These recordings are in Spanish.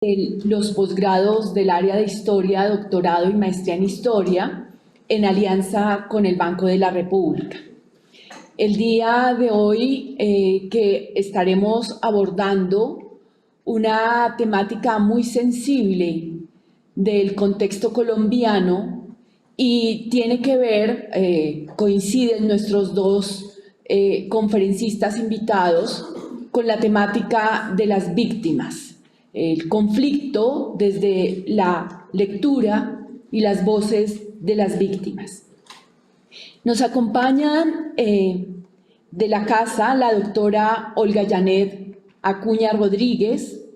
los posgrados del área de Historia, doctorado y maestría en Historia, en alianza con el Banco de la República. El día de hoy que estaremos abordando una temática muy sensible del contexto colombiano y tiene que ver, coinciden nuestros dos conferencistas invitados con la temática de las víctimas. El conflicto desde la lectura y las voces de las víctimas. Nos acompañan de la casa la doctora Olga Janet Acuña Rodríguez,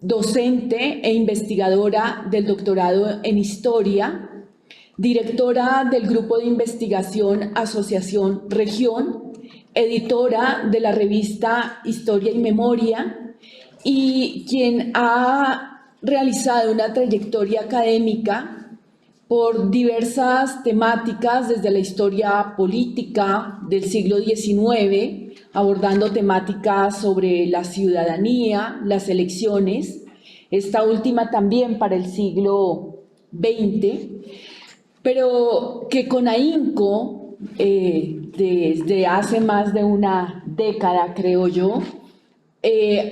docente e investigadora del doctorado en Historia, directora del Grupo de Investigación Asociación Región, editora de la revista Historia y Memoria, y quien ha realizado una trayectoria académica por diversas temáticas desde la historia política del siglo XIX, abordando temáticas sobre la ciudadanía, las elecciones, esta última también para el siglo XX, pero que con ahínco, desde hace más de una década, creo yo,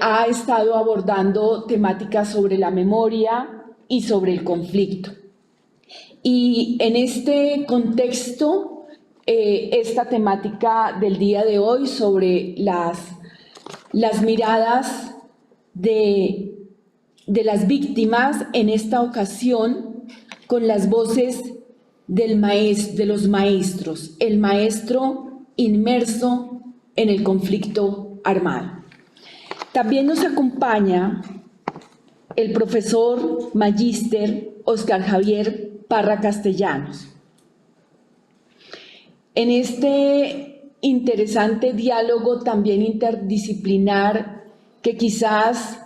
ha estado abordando temáticas sobre la memoria y sobre el conflicto. Y en este contexto, esta temática del día de hoy sobre las miradas de las víctimas, en esta ocasión con las voces de los maestros, el maestro inmerso en el conflicto armado. También nos acompaña el profesor magíster Óscar Javier Parra Castellanos. En este interesante diálogo también interdisciplinar que quizás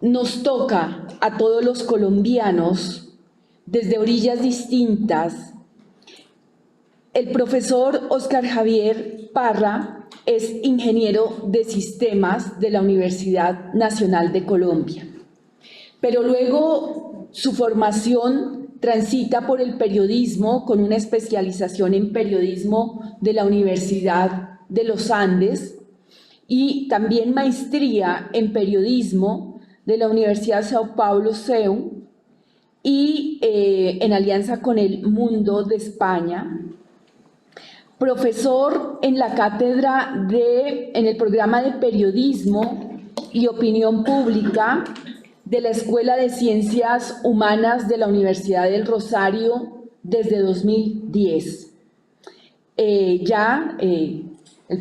nos toca a todos los colombianos desde orillas distintas, el profesor Óscar Javier Parra es ingeniero de sistemas de la Universidad Nacional de Colombia. Pero luego su formación transita por el periodismo con una especialización en periodismo de la Universidad de los Andes y también maestría en periodismo de la Universidad São Paulo CEU y en alianza con el Mundo de España. Profesor en la cátedra en el programa de Periodismo y Opinión Pública de la Escuela de Ciencias Humanas de la Universidad del Rosario desde 2010. El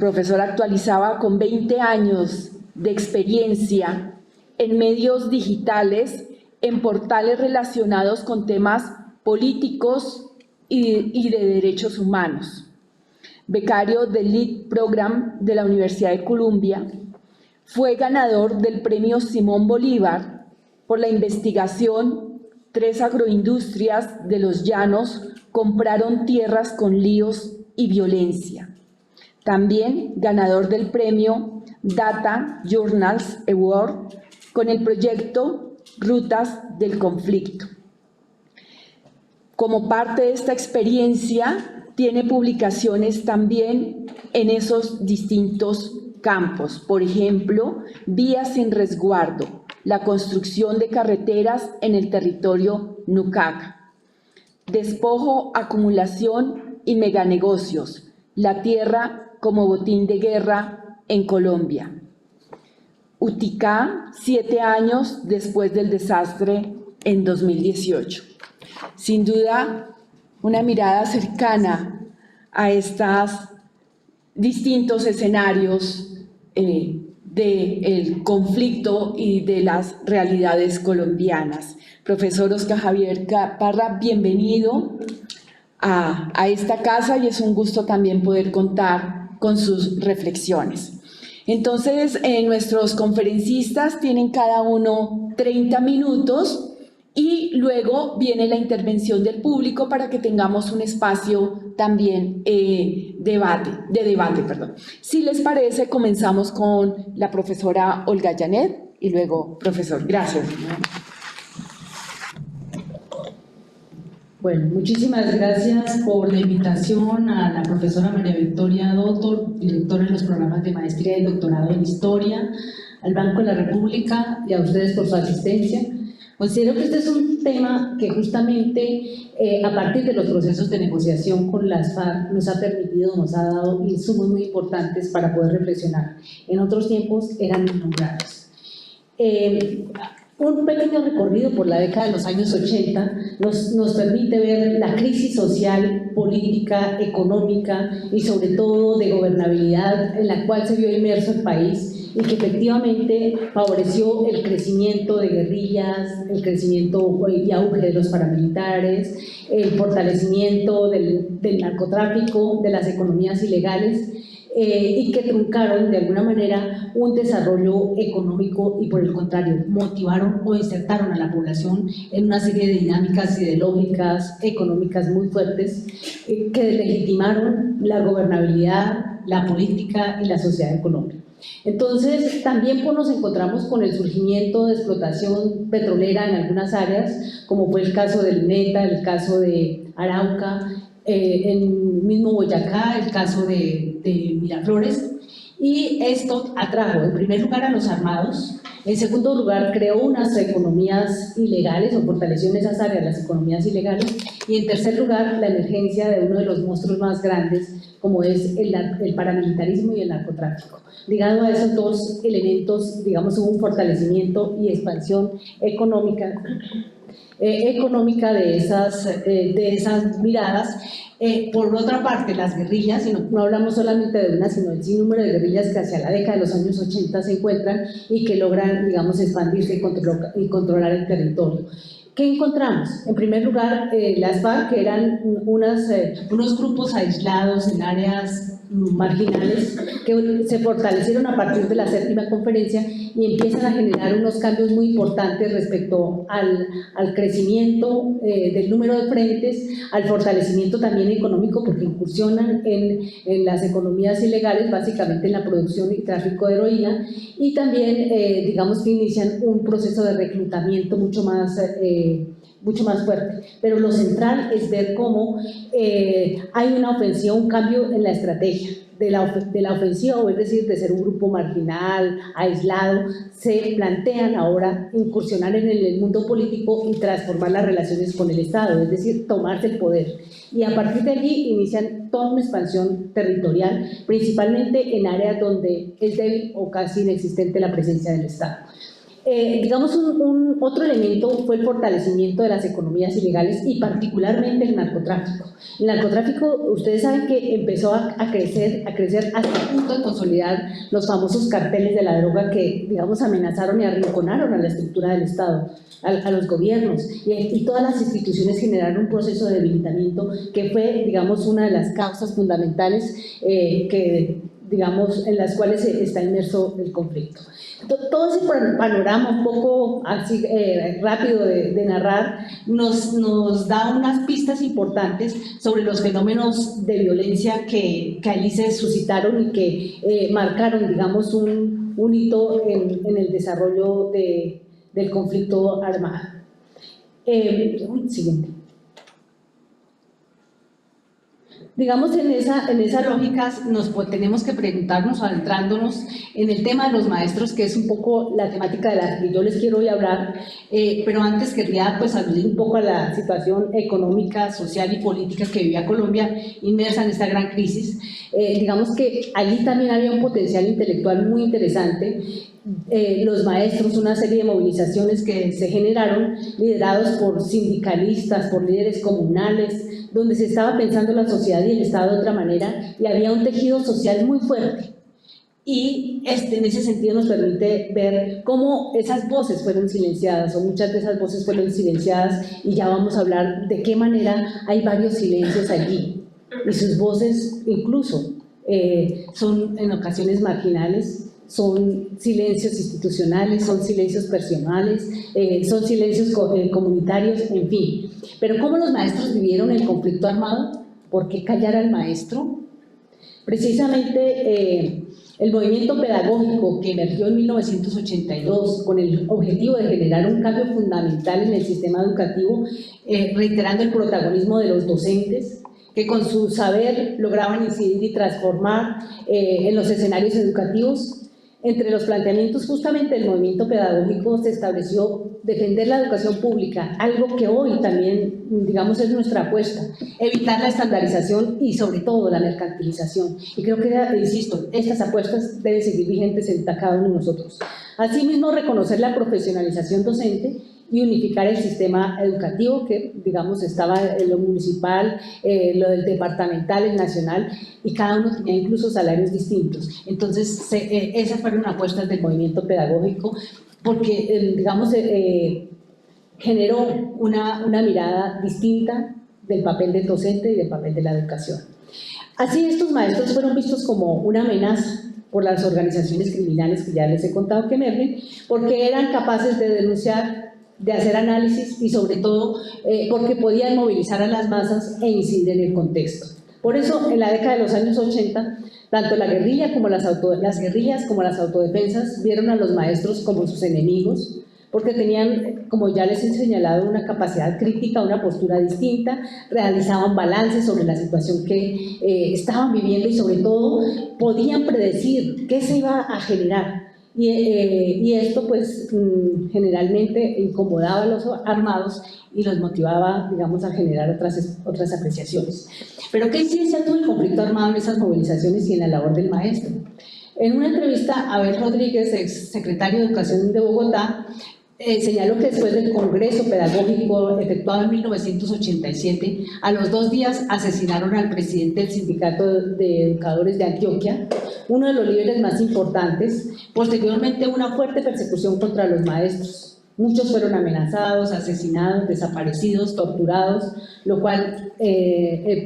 profesor actualizaba con 20 años de experiencia en medios digitales, en portales relacionados con temas políticos y de derechos humanos. Becario del LEAD Program de la Universidad de Columbia, fue ganador del Premio Simón Bolívar por la investigación 3 agroindustrias de los llanos compraron tierras con líos y violencia. También ganador del Premio Data Journals Award con el proyecto Rutas del Conflicto. Como parte de esta experiencia, tiene publicaciones también en esos distintos campos. Por ejemplo, Vías sin resguardo, la construcción de carreteras en el territorio Nucaca. Despojo, acumulación y meganegocios, la tierra como botín de guerra en Colombia. Uticá, 7 años después del desastre en 2018. Sin duda, una mirada cercana a estos distintos escenarios del conflicto y de las realidades colombianas. Profesor Óscar Javier Parra, bienvenido a esta casa y es un gusto también poder contar con sus reflexiones. Entonces, nuestros conferencistas tienen cada uno 30 minutos y luego viene la intervención del público para que tengamos un espacio también de debate. Si les parece, comenzamos con la profesora Olga Janet y luego profesor. Gracias. Bueno, muchísimas gracias por la invitación a la profesora María Victoria Dotto, directora de los programas de maestría y doctorado en Historia, al Banco de la República y a ustedes por su asistencia. Considero que este es un tema que justamente a partir de los procesos de negociación con las FARC nos ha permitido, nos ha dado insumos muy importantes para poder reflexionar. En otros tiempos eran nombrados. Un pequeño recorrido por la década de los años 80 nos permite ver la crisis social, política, económica y sobre todo de gobernabilidad en la cual se vio inmerso el país y que efectivamente favoreció el crecimiento de guerrillas, el crecimiento y auge de los paramilitares, el fortalecimiento del narcotráfico, de las economías ilegales, y que truncaron de alguna manera un desarrollo económico y por el contrario motivaron o insertaron a la población en una serie de dinámicas ideológicas, económicas muy fuertes que deslegitimaron la gobernabilidad, la política y la sociedad en Colombia. Entonces, también nos encontramos con el surgimiento de explotación petrolera en algunas áreas, como fue el caso del Meta, el caso de Arauca, en mismo Boyacá, el caso de Miraflores, y esto atrajo en primer lugar a los armados, en segundo lugar creó unas economías ilegales o fortaleció en esas áreas las economías ilegales, y en tercer lugar la emergencia de uno de los monstruos más grandes como es el paramilitarismo y el narcotráfico. Ligado a esos dos elementos, digamos, hubo un fortalecimiento y expansión económica de esas miradas. Por otra parte, las guerrillas, y no hablamos solamente de una, sino del sinnúmero de guerrillas que hacia la década de los años 80 se encuentran y que logran, digamos, expandirse y controlar el territorio. ¿Qué encontramos? En primer lugar, las FARC, que eran unos grupos aislados en áreas marginales que se fortalecieron a partir de la séptima conferencia y empiezan a generar unos cambios muy importantes respecto al crecimiento del número de frentes, al fortalecimiento también económico, porque incursionan en las economías ilegales, básicamente en la producción y tráfico de heroína, y también, digamos que inician un proceso de reclutamiento mucho más fuerte. Pero lo central es ver cómo hay una ofensiva, un cambio en la estrategia de la ofensiva, es decir, de ser un grupo marginal, aislado, se plantean ahora incursionar en el mundo político y transformar las relaciones con el Estado, es decir, tomarse el poder. Y a partir de allí inician toda una expansión territorial, principalmente en áreas donde es débil o casi inexistente la presencia del Estado. Digamos, otro elemento fue el fortalecimiento de las economías ilegales y particularmente el narcotráfico. El narcotráfico, ustedes saben que empezó a crecer hasta el punto de consolidar los famosos carteles de la droga que, digamos, amenazaron y arrinconaron a la estructura del Estado, a los gobiernos, y todas las instituciones generaron un proceso de debilitamiento que fue, digamos, una de las causas fundamentales digamos, en las cuales está inmerso el conflicto. Todo ese panorama un poco así rápido de narrar nos da unas pistas importantes sobre los fenómenos de violencia que allí se suscitaron y que marcaron, digamos, un hito en el desarrollo del conflicto armado. Siguiente. Digamos, en esa lógica tenemos que preguntarnos, adentrándonos en el tema de los maestros, que es un poco la temática de la que yo les quiero hoy hablar, pero antes querría pues aludir un poco a la situación económica, social y política que vivía Colombia inmersa en esta gran crisis. Digamos que allí también había un potencial intelectual muy interesante. Los maestros, una serie de movilizaciones que se generaron liderados por sindicalistas, por líderes comunales, donde se estaba pensando la sociedad y el Estado de otra manera y había un tejido social muy fuerte. Y en ese sentido nos permite ver cómo esas voces fueron silenciadas, o muchas de esas voces fueron silenciadas, y ya vamos a hablar de qué manera hay varios silencios allí, y sus voces incluso son en ocasiones marginales son silencios institucionales, son silencios personales, son silencios comunitarios, en fin. Pero ¿cómo los maestros vivieron el conflicto armado? ¿Por qué callar al maestro? Precisamente el movimiento pedagógico que emergió en 1982 con el objetivo de generar un cambio fundamental en el sistema educativo, reiterando el protagonismo de los docentes, que con su saber lograban incidir y transformar en los escenarios educativos. Entre los planteamientos justamente del movimiento pedagógico se estableció defender la educación pública, algo que hoy también, digamos, es nuestra apuesta, evitar la estandarización y sobre todo la mercantilización. Y creo que, insisto, estas apuestas deben seguir vigentes en cada uno de nosotros. Asimismo, reconocer la profesionalización docente y unificar el sistema educativo que, digamos, estaba en lo municipal, lo del departamental, el nacional, y cada uno tenía incluso salarios distintos. Entonces, esas fueron apuestas del movimiento pedagógico porque, digamos, generó una mirada distinta del papel del docente y del papel de la educación. Así, estos maestros fueron vistos como una amenaza por las organizaciones criminales que ya les he contado que emergen, porque eran capaces de denunciar, de hacer análisis y sobre todo porque podían movilizar a las masas e incidir en el contexto. Por eso, en la década de los años 80, tanto la guerrilla como las guerrillas como las autodefensas vieron a los maestros como sus enemigos, porque tenían, como ya les he señalado, una capacidad crítica, una postura distinta, realizaban balances sobre la situación que estaban viviendo y sobre todo podían predecir qué se iba a generar. Y esto pues generalmente incomodaba a los armados y los motivaba, digamos, a generar otras apreciaciones. Pero ¿qué incidencia tuvo el conflicto armado en esas movilizaciones y en la labor del maestro? En una entrevista a Abel Rodríguez, ex secretario de Educación de Bogotá, señaló que después del Congreso Pedagógico efectuado en 1987, a los 2 días asesinaron al presidente del Sindicato de Educadores de Antioquia, uno de los líderes más importantes. Posteriormente, una fuerte persecución contra los maestros. Muchos fueron amenazados, asesinados, desaparecidos, torturados, lo cual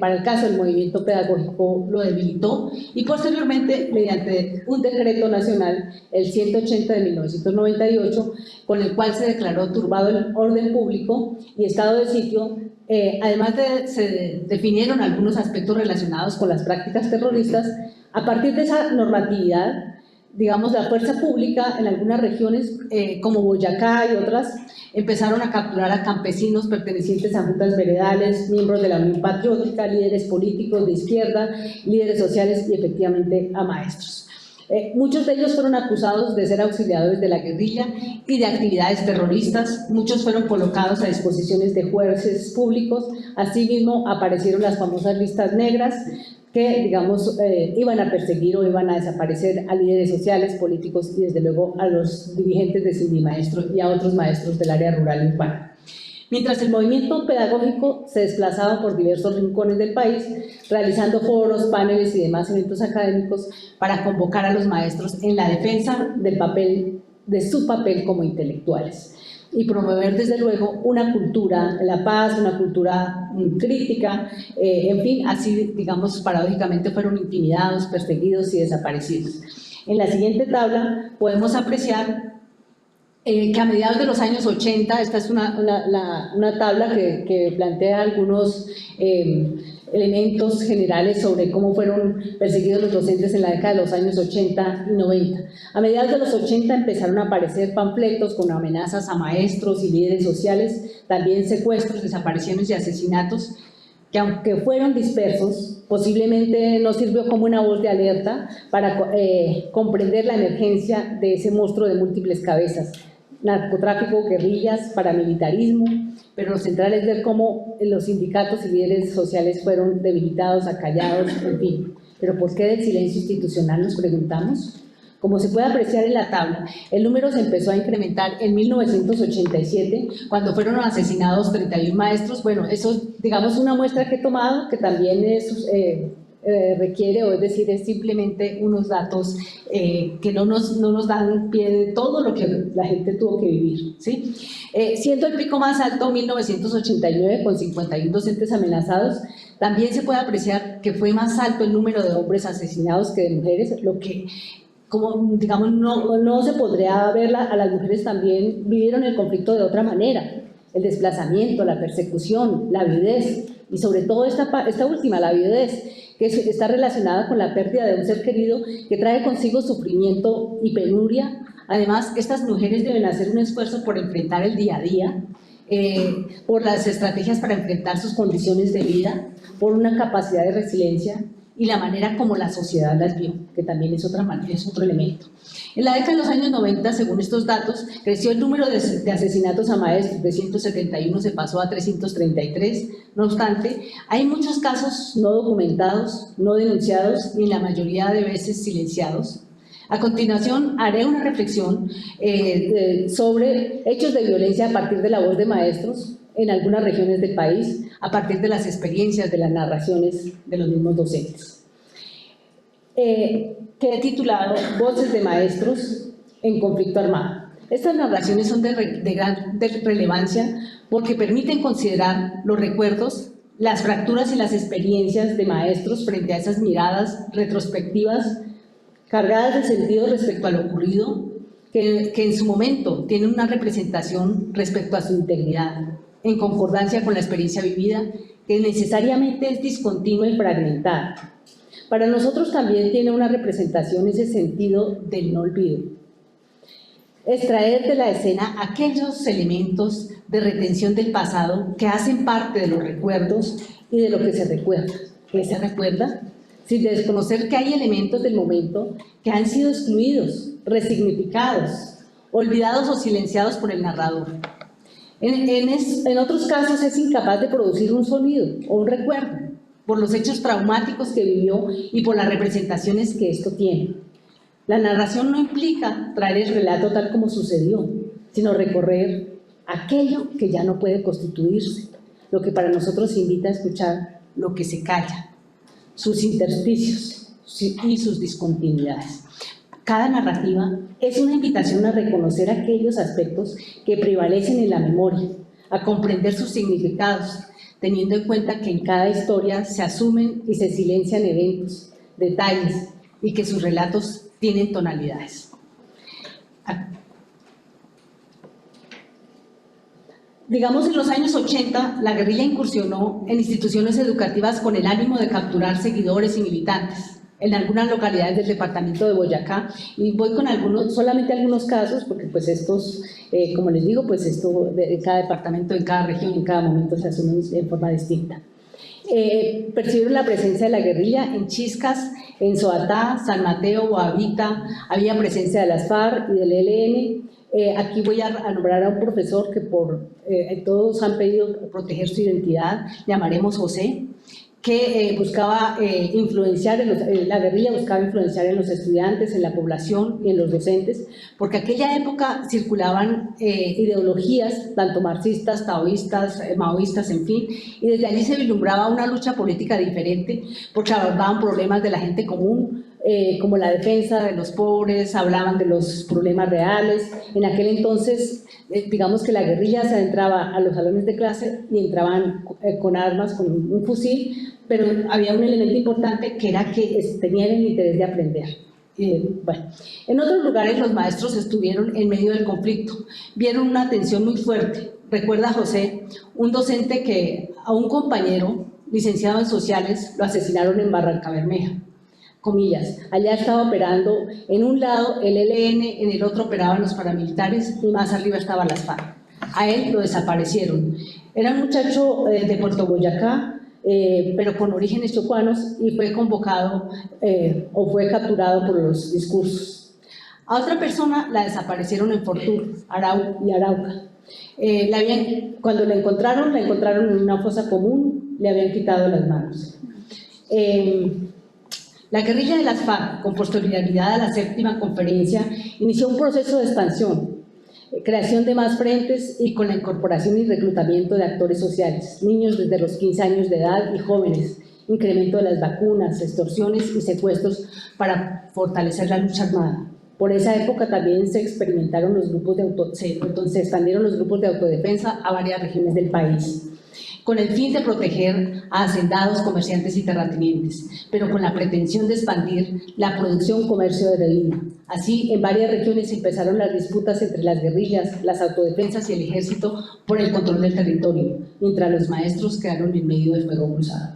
para el caso del movimiento pedagógico lo debilitó y posteriormente mediante un decreto nacional, el 180 de 1998, con el cual se declaró turbado el orden público y estado de sitio. Además se definieron algunos aspectos relacionados con las prácticas terroristas. A partir de esa normatividad, digamos, la fuerza pública en algunas regiones como Boyacá y otras empezaron a capturar a campesinos pertenecientes a juntas veredales, miembros de la Unión Patriótica, líderes políticos de izquierda, líderes sociales y efectivamente a maestros. Muchos de ellos fueron acusados de ser auxiliadores de la guerrilla y de actividades terroristas. Muchos fueron colocados a disposiciones de jueces públicos. Asimismo, aparecieron las famosas listas negras que, digamos, iban a perseguir o iban a desaparecer a líderes sociales, políticos y, desde luego, a los dirigentes de Sindimaestro y a otros maestros del área rural y urbana. Mientras el movimiento pedagógico se desplazaba por diversos rincones del país, realizando foros, paneles y demás eventos académicos para convocar a los maestros en la defensa de su papel como intelectuales y promover desde luego una cultura de la paz, una cultura crítica, en fin, así, digamos, paradójicamente fueron intimidados, perseguidos y desaparecidos. En la siguiente tabla podemos apreciar que a mediados de los años 80, esta es una tabla que plantea algunos elementos generales sobre cómo fueron perseguidos los docentes en la década de los años 80 y 90. A mediados de los 80 empezaron a aparecer panfletos con amenazas a maestros y líderes sociales, también secuestros, desapariciones y asesinatos, que aunque fueron dispersos, posiblemente no sirvió como una voz de alerta para comprender la emergencia de ese monstruo de múltiples cabezas: narcotráfico, guerrillas, paramilitarismo, pero lo central es ver cómo los sindicatos y líderes sociales fueron debilitados, acallados, en fin. ¿Pero por qué del silencio institucional?, nos preguntamos. Como se puede apreciar en la tabla, el número se empezó a incrementar en 1987, cuando fueron asesinados 31 maestros. Bueno, eso es, digamos, una muestra que he tomado, que también es requiere, o es decir, es simplemente unos datos que no nos dan pie de todo lo que la gente tuvo que vivir, ¿sí? Siendo el pico más alto 1989 con 51 docentes amenazados, también se puede apreciar que fue más alto el número de hombres asesinados que de mujeres, lo que como digamos, no se podría ver a las mujeres también vivieron el conflicto de otra manera, el desplazamiento, la persecución, la viudez, y sobre todo esta última, la viudez, que está relacionada con la pérdida de un ser querido que trae consigo sufrimiento y penuria. Además, estas mujeres deben hacer un esfuerzo por enfrentar el día a día, por las estrategias para enfrentar sus condiciones de vida, por una capacidad de resiliencia y la manera como la sociedad las vio, que también es otra manera, es otro elemento. En la década de los años 90, según estos datos, creció el número de asesinatos a maestros, de 171 se pasó a 333. No obstante, hay muchos casos no documentados, no denunciados y en la mayoría de veces silenciados. A continuación, haré una reflexión sobre hechos de violencia a partir de la voz de maestros en algunas regiones del país, a partir de las experiencias, de las narraciones de los mismos docentes. Que he titulado Voces de maestros en conflicto armado. Estas narraciones son de gran relevancia porque permiten considerar los recuerdos, las fracturas y las experiencias de maestros frente a esas miradas retrospectivas cargadas de sentido respecto a lo ocurrido, que en su momento tienen una representación respecto a su integridad, en concordancia con la experiencia vivida, que necesariamente es discontinua y fragmentada. Para nosotros también tiene una representación ese sentido del no olvido. Extraer de la escena aquellos elementos de retención del pasado que hacen parte de los recuerdos y de lo que se recuerda. ¿Qué se recuerda? Sin desconocer que hay elementos del momento que han sido excluidos, resignificados, olvidados o silenciados por el narrador. En otros casos es incapaz de producir un sonido o un recuerdo por los hechos traumáticos que vivió y por las representaciones que esto tiene. La narración no implica traer el relato tal como sucedió, sino recorrer aquello que ya no puede constituirse, lo que para nosotros invita a escuchar lo que se calla, sus intersticios y sus discontinuidades. Cada narrativa es una invitación a reconocer aquellos aspectos que prevalecen en la memoria, a comprender sus significados, teniendo en cuenta que en cada historia se asumen y se silencian eventos, detalles y que sus relatos tienen tonalidades. Digamos, en los años 80, la guerrilla incursionó en instituciones educativas con el ánimo de capturar seguidores y militantes en algunas localidades del departamento de Boyacá, y voy con solamente algunos casos, porque pues estos, como les digo, pues esto de cada departamento, en cada región, en cada momento se asumen en forma distinta. Percibieron la presencia de la guerrilla en Chiscas, en Soatá, San Mateo, Boavita, había presencia de las FARC y del ELN. Aquí voy a nombrar a un profesor que todos han pedido proteger su identidad, llamaremos José, que buscaba influenciar, la guerrilla buscaba influenciar en los estudiantes, en la población y en los docentes, porque en aquella época circulaban ideologías, tanto marxistas, taoístas, maoístas, en fin, y desde allí se vislumbraba una lucha política diferente, porque abordaban problemas de la gente común, como la defensa de los pobres, hablaban de los problemas reales. En aquel entonces, digamos que la guerrilla se adentraba a los salones de clase y entraban con armas, con un fusil, pero había un elemento importante que era que tenían el interés de aprender. Bueno, en otros lugares los maestros estuvieron en medio del conflicto, vieron una tensión muy fuerte. Recuerda José, un docente que a un compañero, licenciado en sociales, lo asesinaron en Barrancabermeja. Comillas, allá estaba operando en un lado el ELN, en el otro operaban los paramilitares y más arriba estaban las FARC. A él lo desaparecieron. Era un muchacho de Puerto Boyacá, pero con orígenes chocuanos, y fue convocado o fue capturado por los discursos. A otra persona la desaparecieron en Fortur, Arauca. Cuando la encontraron en una fosa común, le habían quitado las manos. La guerrilla de las FARC, con posterioridad a la séptima conferencia, inició un proceso de expansión, creación de más frentes y con la incorporación y reclutamiento de actores sociales, niños desde los 15 años de edad y jóvenes, incremento de las vacunas, extorsiones y secuestros para fortalecer la lucha armada. Por esa época también se expandieron los grupos de autodefensa a varias regiones del país. con el fin de proteger a hacendados, comerciantes y terratenientes, pero con la pretensión de expandir la producción comercio de heroína. Así, en varias regiones empezaron las disputas entre las guerrillas, las autodefensas y el ejército por el control del territorio, mientras los maestros quedaron en medio del fuego cruzado.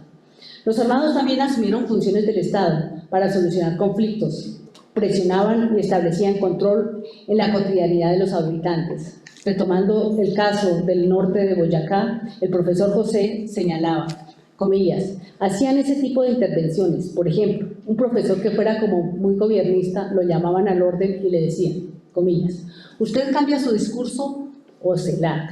Los armados también asumieron funciones del Estado para solucionar conflictos, presionaban y establecían control en la cotidianidad de los habitantes. Retomando el caso del norte de Boyacá, el profesor José señalaba, comillas, hacían ese tipo de intervenciones. Por ejemplo, un profesor que fuera como muy gobiernista lo llamaban al orden y le decían, comillas, usted cambia su discurso o se larga.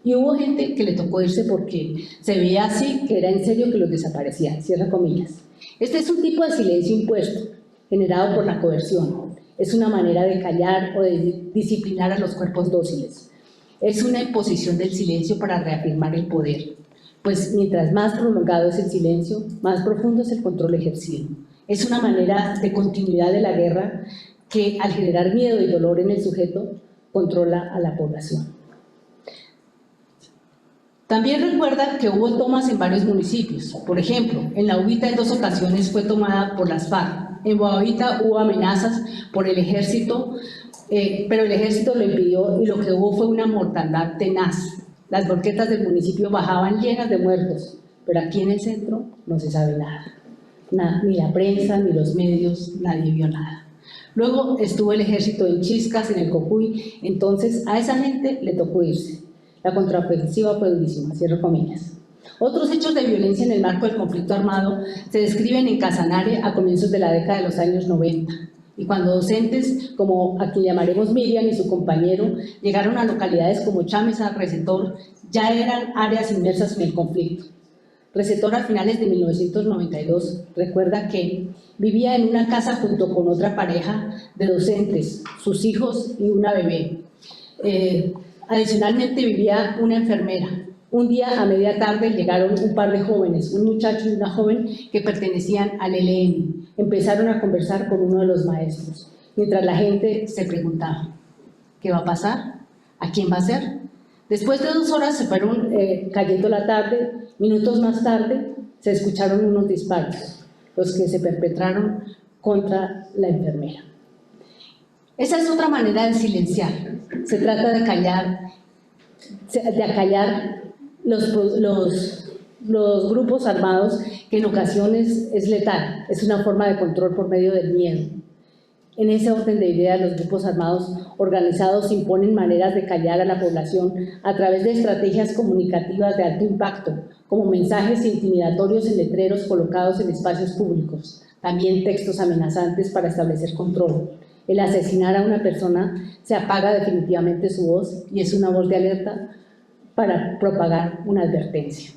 Y hubo gente que le tocó irse porque se veía así que era en serio que los desaparecían, cierra comillas. Este es un tipo de silencio impuesto, generado por la coerción. Es una manera de callar o de disciplinar a los cuerpos dóciles. Es una imposición del silencio para reafirmar el poder, pues mientras más prolongado es el silencio, más profundo es el control ejercido. Es una manera de continuidad de la guerra que, al generar miedo y dolor en el sujeto, controla a la población. También recuerda que hubo tomas en varios municipios. Por ejemplo, en La Ubita en 2 ocasiones fue tomada por las FARC. En Guavita hubo amenazas por el ejército, pero el ejército lo impidió y lo que hubo fue una mortandad tenaz. Las volquetas del municipio bajaban llenas de muertos, pero aquí en el centro no se sabe nada, ni la prensa, ni los medios, nadie vio nada. Luego estuvo el ejército en Chiscas, en el Cocuy, entonces a esa gente le tocó irse. La contraofensiva fue durísima, cierro comillas. Otros hechos de violencia en el marco del conflicto armado se describen en Casanare a comienzos de la década de los años 90, y cuando docentes, como a quien llamaremos Miriam y su compañero, llegaron a localidades como Chámeza, Recetor, ya eran áreas inmersas en el conflicto. Recetor, a finales de 1992, recuerda que vivía en una casa junto con otra pareja de docentes, sus hijos y una bebé. Adicionalmente vivía una enfermera. Un día a media tarde llegaron un par de jóvenes, un muchacho y una joven que pertenecían al ELN. Empezaron a conversar con uno de los maestros, mientras la gente se preguntaba, ¿qué va a pasar? ¿A quién va a ser? Después de 2 horas se fueron cayendo la tarde. Minutos más tarde se escucharon unos disparos, los que se perpetraron contra la enfermera. Esa es otra manera de silenciar. Se trata de acallar los grupos armados, que en ocasiones es letal, es una forma de control por medio del miedo. En ese orden de ideas, los grupos armados organizados imponen maneras de callar a la población a través de estrategias comunicativas de alto impacto, como mensajes intimidatorios en letreros colocados en espacios públicos, también textos amenazantes para establecer control. El asesinar a una persona se apaga definitivamente su voz y es una voz de alerta para propagar una advertencia.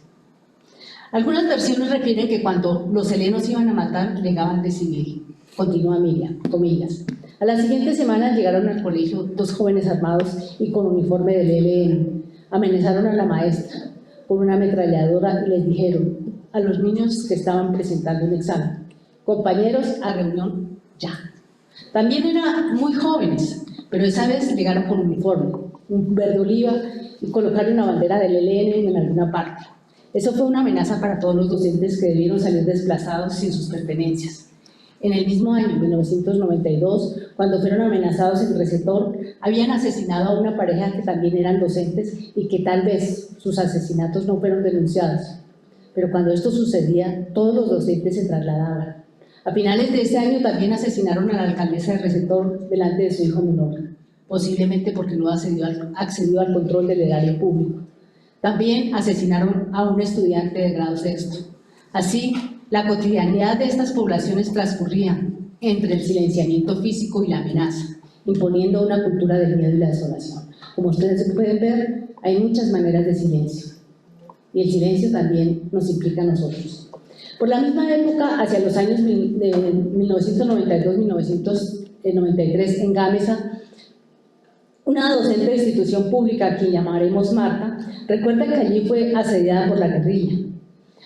Algunas versiones refieren que cuando los helenos iban a matar, llegaban de civil. Continúa Miriam, comillas. A la siguiente semana llegaron al colegio 2 jóvenes armados y con uniforme del ELN. Amenazaron a la maestra con una ametralladora y les dijeron a los niños que estaban presentando un examen: compañeros, a reunión ya. También eran muy jóvenes, pero esa vez llegaron con uniforme, un verde oliva, y colocaron una bandera del ELN en alguna parte. Eso fue una amenaza para todos los docentes que debieron salir desplazados sin sus pertenencias. En el mismo año, 1992, cuando fueron amenazados en Recetor, habían asesinado a una pareja que también eran docentes y que tal vez sus asesinatos no fueron denunciados. Pero cuando esto sucedía, todos los docentes se trasladaban. A finales de ese año también asesinaron a la alcaldesa de Recetor delante de su hijo menor, posiblemente porque no accedió al control del erario público. También asesinaron a un estudiante de grado 6. Así, la cotidianidad de estas poblaciones transcurría entre el silenciamiento físico y la amenaza, imponiendo una cultura del miedo y la desolación. Como ustedes pueden ver, hay muchas maneras de silencio, y el silencio también nos implica a nosotros. Por la misma época, hacia los años de 1992-1993, en Gámeza, una docente de institución pública, a quien llamaremos Marta, recuerda que allí fue asediada por la guerrilla.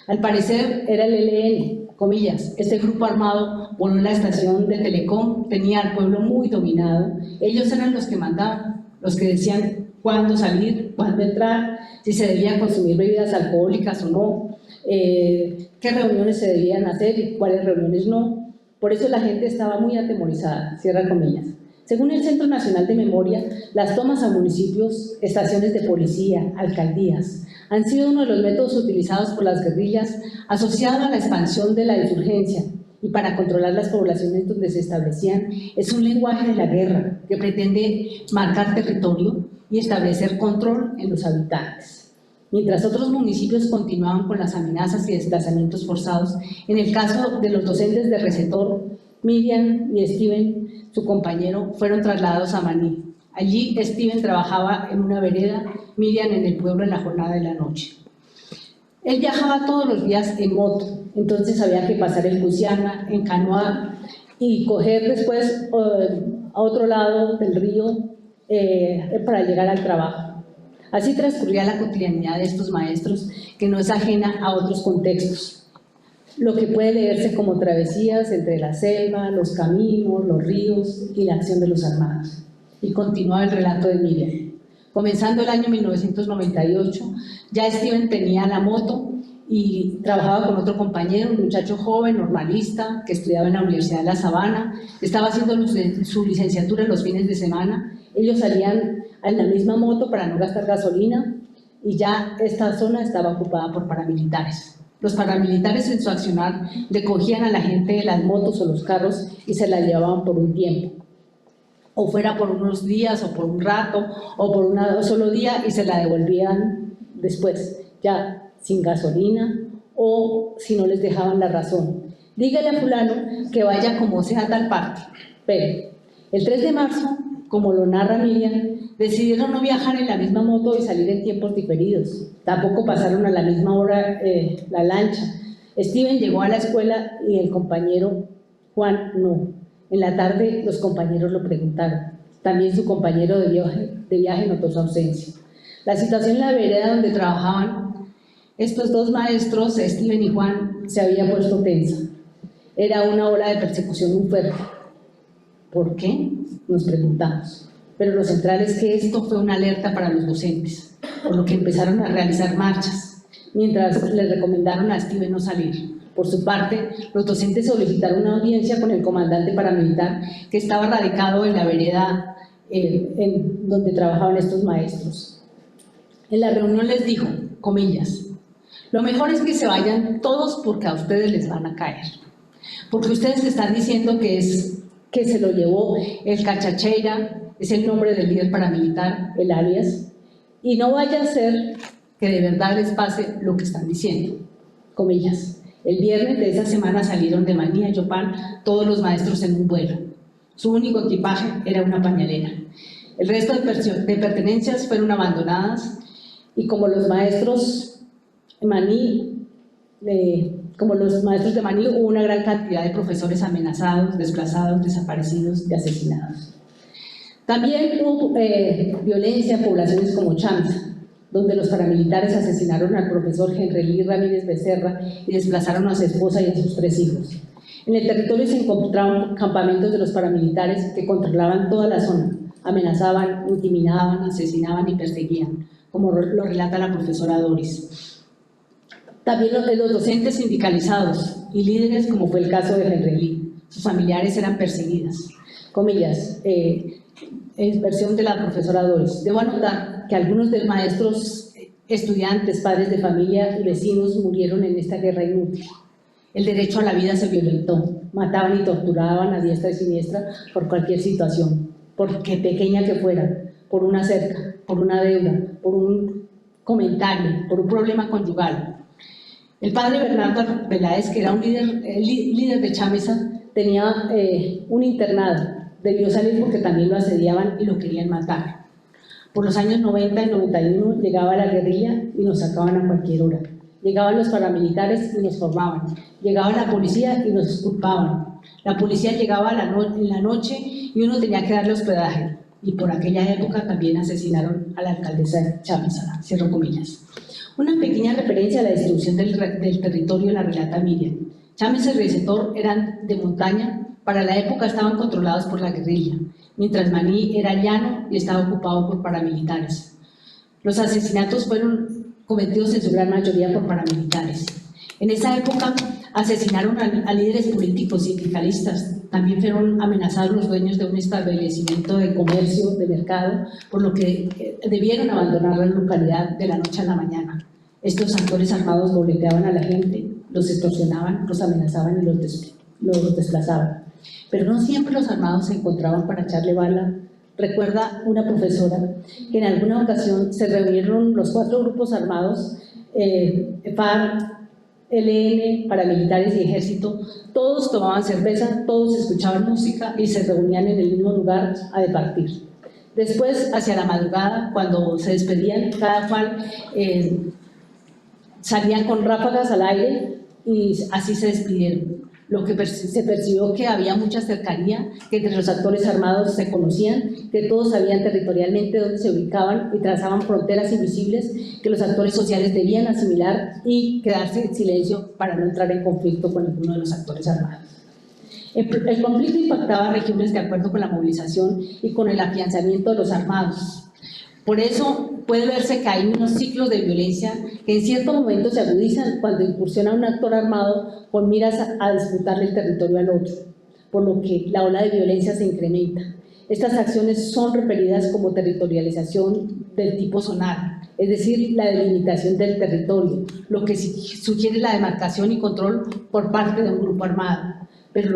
Al parecer era el ELN, comillas. Este grupo armado voló en la estación de Telecom, tenía al pueblo muy dominado. Ellos eran los que mandaban, los que decían cuándo salir, cuándo entrar, si se debían consumir bebidas alcohólicas o no, qué reuniones se debían hacer y cuáles reuniones no. Por eso la gente estaba muy atemorizada, cierra comillas. Según el Centro Nacional de Memoria, las tomas a municipios, estaciones de policía, alcaldías, han sido uno de los métodos utilizados por las guerrillas asociado a la expansión de la insurgencia y para controlar las poblaciones donde se establecían. Es un lenguaje de la guerra que pretende marcar territorio y establecer control en los habitantes. Mientras otros municipios continuaban con las amenazas y desplazamientos forzados, en el caso de los docentes de Recetor, Miriam y Steven, su compañero, fueron trasladados a Maní. Allí Steven trabajaba en una vereda, Miriam en el pueblo en la jornada de la noche. Él viajaba todos los días en moto, entonces había que pasar el Cusiana, en canoa y coger después a otro lado del río para llegar al trabajo. Así transcurría la cotidianidad de estos maestros, que no es ajena a otros contextos, lo que puede leerse como travesías entre la selva, los caminos, los ríos y la acción de los armados. Y continúa el relato de Miriam. Comenzando el año 1998, ya Steven tenía la moto y trabajaba con otro compañero, un muchacho joven, normalista, que estudiaba en la Universidad de La Sabana, estaba haciendo su licenciatura en los fines de semana. Ellos salían en la misma moto para no gastar gasolina y ya esta zona estaba ocupada por paramilitares. Los paramilitares en su accionar recogían a la gente de las motos o los carros y se la llevaban por un tiempo, o fuera por unos días o por un rato o por un solo día, y se la devolvían después, ya sin gasolina o si no les dejaban la razón. Dígale a fulano que vaya como sea a tal parte. Pero el 3 de marzo, como lo narra Miriam, decidieron no viajar en la misma moto y salir en tiempos diferidos. Tampoco pasaron a la misma hora la lancha. Steven llegó a la escuela y el compañero Juan no. En la tarde los compañeros lo preguntaron. También su compañero de viaje notó su ausencia. La situación en la vereda donde trabajaban estos dos maestros, Steven y Juan, se había puesto tensa. Era una ola de persecución muy fuerte. ¿Por qué? Nos preguntamos. Pero lo central es que esto fue una alerta para los docentes, por lo que empezaron a realizar marchas, mientras les recomendaron a Steven no salir. Por su parte, los docentes solicitaron una audiencia con el comandante paramilitar que estaba radicado en la vereda en donde trabajaban estos maestros. En la reunión les dijo, comillas, lo mejor es que se vayan todos porque a ustedes les van a caer. Porque ustedes están diciendo que se lo llevó el Cachacheira, es el nombre del líder paramilitar, el alias, y no vaya a ser que de verdad les pase lo que están diciendo. Comillas. El viernes de esa semana salieron de Maní a Yopal todos los maestros en un vuelo. Su único equipaje era una pañalera. El resto de pertenencias fueron abandonadas y como los maestros de Maní, hubo una gran cantidad de profesores amenazados, desplazados, desaparecidos y asesinados. También hubo violencia en poblaciones como Chamsa, donde los paramilitares asesinaron al profesor Henry Ramírez Becerra y desplazaron a su esposa y a sus 3 hijos. En el territorio se encontraban campamentos de los paramilitares que controlaban toda la zona, amenazaban, intimidaban, asesinaban y perseguían, como lo relata la profesora Doris. También los docentes sindicalizados y líderes, como fue el caso de Henry Lee, sus familiares eran perseguidas. Comillas, versión de la profesora Doris. Debo anotar que algunos de maestros, estudiantes, padres de familia y vecinos murieron en esta guerra inútil. El derecho a la vida se violentó, mataban y torturaban a diestra y siniestra por cualquier situación, por que pequeña que fuera, por una cerca, por una deuda, por un comentario, por un problema conyugal. El padre Bernardo Peláez, que era un líder de Chamesa, tenía un internado. Debió salir porque también lo asediaban y lo querían matar. Por los años 90 y 91 llegaba la guerrilla y nos sacaban a cualquier hora. Llegaban los paramilitares y nos formaban. Llegaba la policía y nos culpaban. La policía llegaba en la noche y uno tenía que darle hospedaje. Y por aquella época también asesinaron a la alcaldesa Chamisa, cierro comillas. Una pequeña referencia a la distribución del territorio la relata Miriam. Chamisa y Recetor eran de montaña. Para la época estaban controlados por la guerrilla. mientras Maní era llano y estaba ocupado por paramilitares. Los asesinatos fueron cometidos en su gran mayoría por paramilitares. En esa época asesinaron a líderes políticos sindicalistas. También fueron amenazados los dueños de un establecimiento de comercio, de mercado, por lo que debieron abandonar la localidad de la noche a la mañana. Estos actores armados boleteaban a la gente, los extorsionaban, los amenazaban y los desplazaban. Pero no siempre los armados se encontraban para echarle bala. Recuerda una profesora que en alguna ocasión se reunieron los 4 grupos armados, FARC, ELN, paramilitares y ejército, todos tomaban cerveza, todos escuchaban música y se reunían en el mismo lugar a departir. Después, hacia la madrugada, cuando se despedían, cada cual salían con ráfagas al aire y así se despidieron. Lo que se percibió que había mucha cercanía, que entre los actores armados se conocían, que todos sabían territorialmente dónde se ubicaban y trazaban fronteras invisibles que los actores sociales debían asimilar y quedarse en silencio para no entrar en conflicto con ninguno de los actores armados. El conflicto impactaba regiones de acuerdo con la movilización y con el afianzamiento de los armados. Por eso puede verse que hay unos ciclos de violencia que en cierto momento se agudizan cuando incursiona un actor armado con miras a disputarle el territorio al otro, por lo que la ola de violencia se incrementa. Estas acciones son referidas como territorialización del tipo zonal, es decir, la delimitación del territorio, lo que sugiere la demarcación y control por parte de un grupo armado. Pero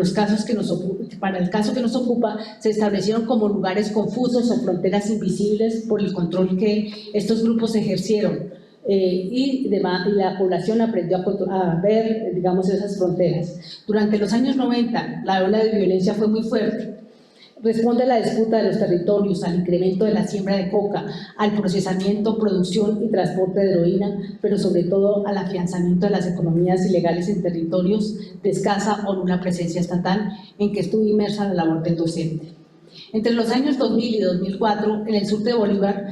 para el caso que nos ocupa, se establecieron como lugares confusos o fronteras invisibles por el control que estos grupos ejercieron y la población aprendió a ver, digamos, esas fronteras. Durante los años 90, la ola de violencia fue muy fuerte. Responde a la disputa de los territorios, al incremento de la siembra de coca, al procesamiento, producción y transporte de heroína, pero sobre todo al afianzamiento de las economías ilegales en territorios de escasa o nula presencia estatal, en que estuvo inmersa la labor del docente. Entre los años 2000 y 2004, en el sur de Bolívar,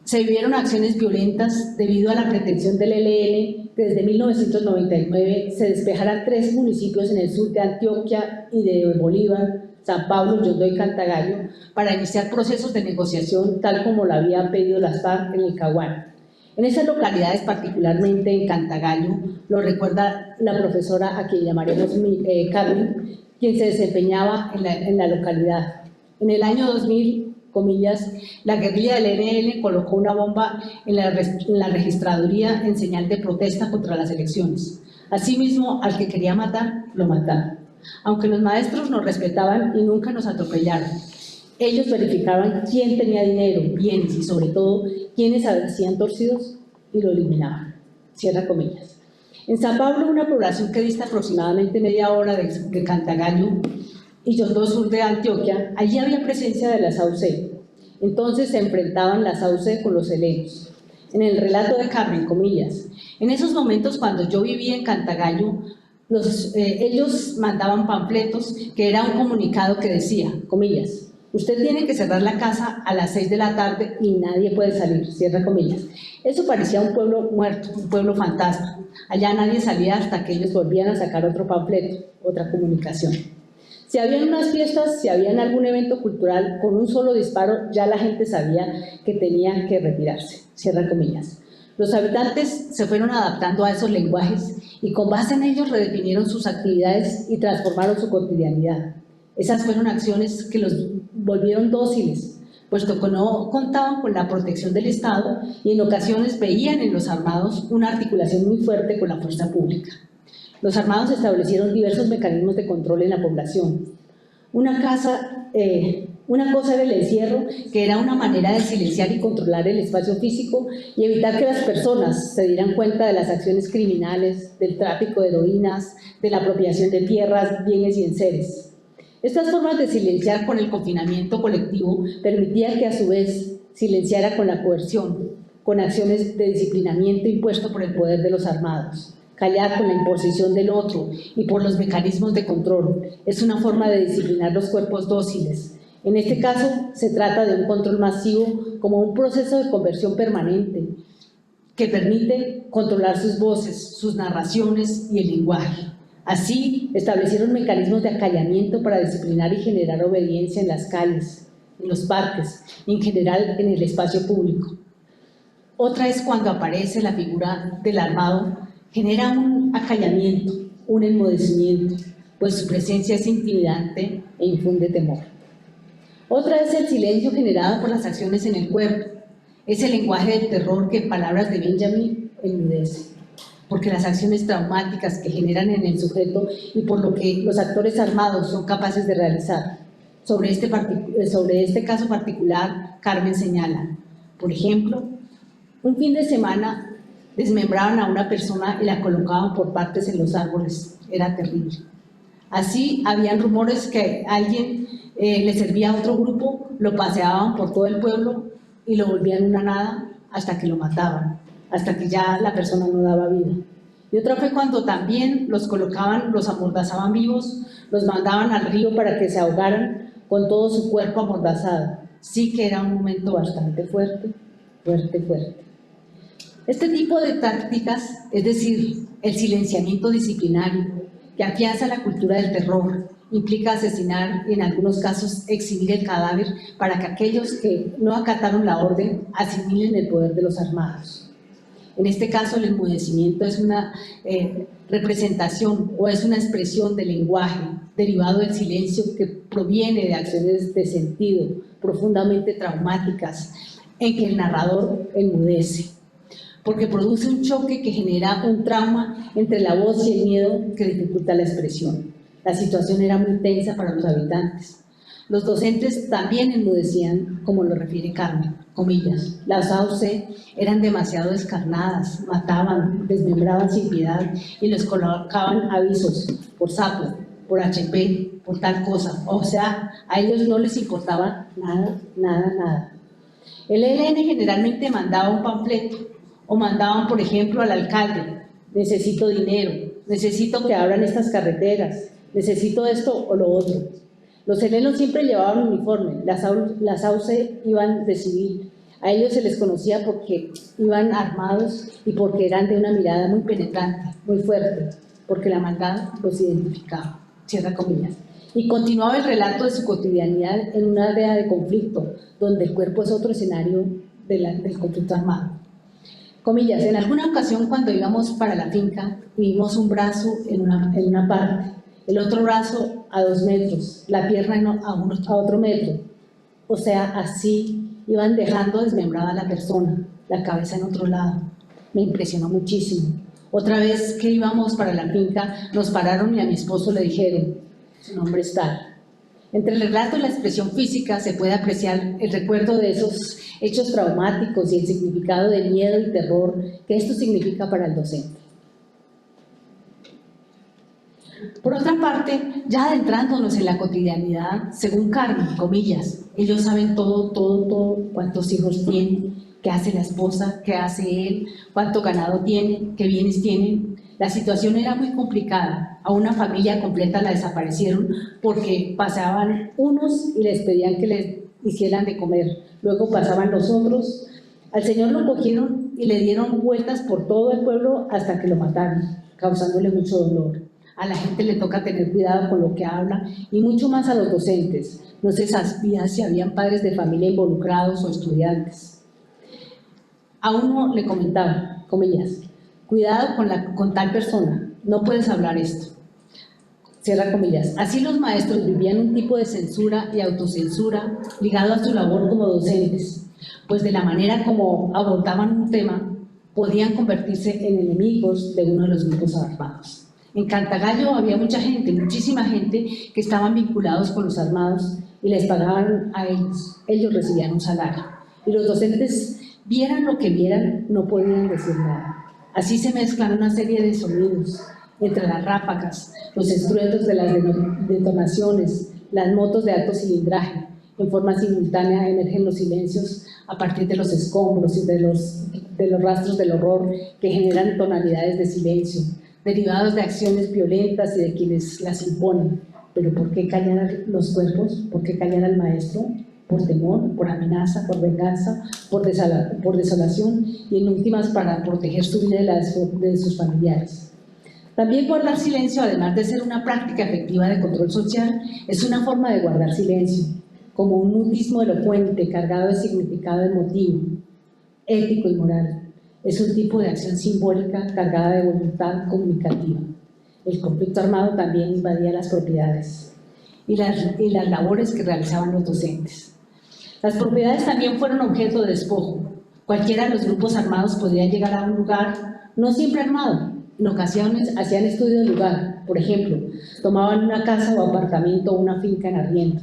se vivieron acciones violentas debido a la pretensión del ELN que desde 1999 se despejaran 3 municipios en el sur de Antioquia y de Bolívar, San Pablo, Yondó y Cantagallo, para iniciar procesos de negociación tal como lo habían pedido las FARC en el Caguán. En esas localidades, particularmente en Cantagallo, lo recuerda la profesora a quien llamaremos Carmen, quien se desempeñaba en la localidad. En el año 2000, comillas, la guerrilla del ELN colocó una bomba en la registraduría en señal de protesta contra las elecciones. Asimismo, al que quería matar, lo mataron. Aunque los maestros nos respetaban y nunca nos atropellaron, ellos verificaban quién tenía dinero, bienes y sobre todo quiénes aparecían torcidos y lo eliminaban. Cierra comillas. En San Pablo, una población que dista aproximadamente media hora de Cantagallo y Yondó sur de Antioquia, allí había presencia de la SAUCE. Entonces se enfrentaban la SAUCE con los helenos. En el relato de Carmen, comillas, en esos momentos cuando yo vivía en Cantagallo, ellos mandaban panfletos que era un comunicado que decía, comillas, usted tiene que cerrar la casa a las 6 de la tarde y nadie puede salir, cierra comillas. Eso parecía un pueblo muerto, un pueblo fantasma. Allá nadie salía hasta que ellos volvían a sacar otro panfleto, otra comunicación. Si habían unas fiestas, si habían algún evento cultural, con un solo disparo ya la gente sabía que tenía que retirarse, cierra comillas. Los habitantes se fueron adaptando a esos lenguajes y con base en ellos redefinieron sus actividades y transformaron su cotidianidad. Esas fueron acciones que los volvieron dóciles, puesto que no contaban con la protección del Estado y en ocasiones veían en los armados una articulación muy fuerte con la fuerza pública. Los armados establecieron diversos mecanismos de control en la población. Una cosa era el encierro, que era una manera de silenciar y controlar el espacio físico y evitar que las personas se dieran cuenta de las acciones criminales, del tráfico de heroínas, de la apropiación de tierras, bienes y enseres. Estas formas de silenciar con el confinamiento colectivo permitían que a su vez silenciara con la coerción, con acciones de disciplinamiento impuesto por el poder de los armados. Callar con la imposición del otro y por los mecanismos de control. Es una forma de disciplinar los cuerpos dóciles. En este caso, se trata de un control masivo como un proceso de conversión permanente que permite controlar sus voces, sus narraciones y el lenguaje. Así, establecieron mecanismos de acallamiento para disciplinar y generar obediencia en las calles. en los parques, en general en el espacio público. Otra es cuando aparece la figura del armado, genera un acallamiento, un enmudecimiento, pues su presencia es intimidante e infunde temor. Otra es el silencio generado por las acciones en el cuerpo. Es el lenguaje del terror que, en palabras de Benjamin, enmudece, porque las acciones traumáticas que generan en el sujeto y por lo que los actores armados son capaces de realizar. Sobre este caso particular, Carmen señala, por ejemplo, un fin de semana desmembraban a una persona y la colocaban por partes en los árboles. Era terrible. Así, habían rumores que alguien le servía a otro grupo, lo paseaban por todo el pueblo y lo volvían una nada hasta que lo mataban, hasta que ya la persona no daba vida. Y otra fue cuando también los colocaban, los amordazaban vivos, los mandaban al río para que se ahogaran con todo su cuerpo amordazado. Sí que era un momento bastante fuerte, fuerte, fuerte. Este tipo de tácticas, es decir, el silenciamiento disciplinario, que afianza la cultura del terror, implica asesinar y en algunos casos exhibir el cadáver para que aquellos que no acataron la orden asimilen el poder de los armados. En este caso, el enmudecimiento es una representación o es una expresión del lenguaje derivado del silencio que proviene de acciones de sentido profundamente traumáticas en que el narrador enmudece, porque produce un choque que genera un trauma entre la voz y el miedo que dificulta la expresión. La situación era muy tensa para los habitantes. Los docentes también enmudecían, como lo refiere Carmen, comillas. Las AUC eran demasiado descarnadas, mataban, desmembraban sin piedad y les colocaban avisos por sapo, por HP, por tal cosa. O sea, a ellos no les importaba nada, nada, nada. El ELN generalmente mandaba un panfleto o mandaban, por ejemplo, al alcalde: necesito dinero, necesito que abran estas carreteras, necesito esto o lo otro. Los helenos siempre llevaban uniforme, las AUC iban de civil. A ellos se les conocía porque iban armados y porque eran de una mirada muy penetrante, muy fuerte, porque la maldad los identificaba, cierra comillas. Y continuaba el relato de su cotidianidad en una área de conflicto, donde el cuerpo es otro escenario del conflicto armado. Comillas, en alguna ocasión cuando íbamos para la finca, vimos un brazo en una parte, el otro brazo a 2 metros, la pierna a otro metro. O sea, así iban dejando desmembrada a la persona, la cabeza en otro lado. Me impresionó muchísimo. Otra vez que íbamos para la finca, nos pararon y a mi esposo le dijeron: su nombre es tal. Entre el relato y la expresión física se puede apreciar el recuerdo de esos hechos traumáticos y el significado de miedo y terror que esto significa para el docente. Por otra parte, ya adentrándonos en la cotidianidad, según Carmen, comillas, ellos saben todo, cuántos hijos tienen, qué hace la esposa, qué hace él, cuánto ganado tienen, qué bienes tienen. La situación era muy complicada. A una familia completa la desaparecieron porque pasaban unos y les pedían que les hicieran de comer. Luego pasaban los otros. Al señor lo cogieron y le dieron vueltas por todo el pueblo hasta que lo mataron, causándole mucho dolor. A la gente le toca tener cuidado con lo que habla y mucho más a los docentes. No se sabía si habían padres de familia involucrados o estudiantes. A uno le comentaba, comillas, cuidado con tal persona, no puedes hablar esto. Cierra comillas. Así los maestros vivían un tipo de censura y autocensura ligado a su labor como docentes, pues de la manera como abordaban un tema, podían convertirse en enemigos de uno de los grupos armados. En Cantagallo había mucha gente, muchísima gente que estaban vinculados con los armados y les pagaban a ellos recibían un salario. Y los docentes, vieran lo que vieran, no podían decir nada. Así se mezclan una serie de sonidos entre las ráfagas, los estruendos de las detonaciones, las motos de alto cilindraje. En forma simultánea emergen los silencios a partir de los escombros y de los rastros del horror que generan tonalidades de silencio, derivados de acciones violentas y de quienes las imponen. Pero ¿por qué callar los cuerpos? ¿Por qué callar al maestro? Por temor, por amenaza, por venganza, por desolación y en últimas para proteger su vida y la de sus familiares. También guardar silencio, además de ser una práctica efectiva de control social, es una forma de guardar silencio. como un mutismo elocuente cargado de significado emotivo, ético y moral. Es un tipo de acción simbólica cargada de voluntad comunicativa. El conflicto armado también invadía las propiedades y las labores que realizaban los docentes. Las propiedades también fueron objeto de despojo. Cualquiera de los grupos armados podría llegar a un lugar, no siempre armado, en ocasiones hacían estudio del lugar. Por ejemplo, tomaban una casa o apartamento o una finca en arriendo.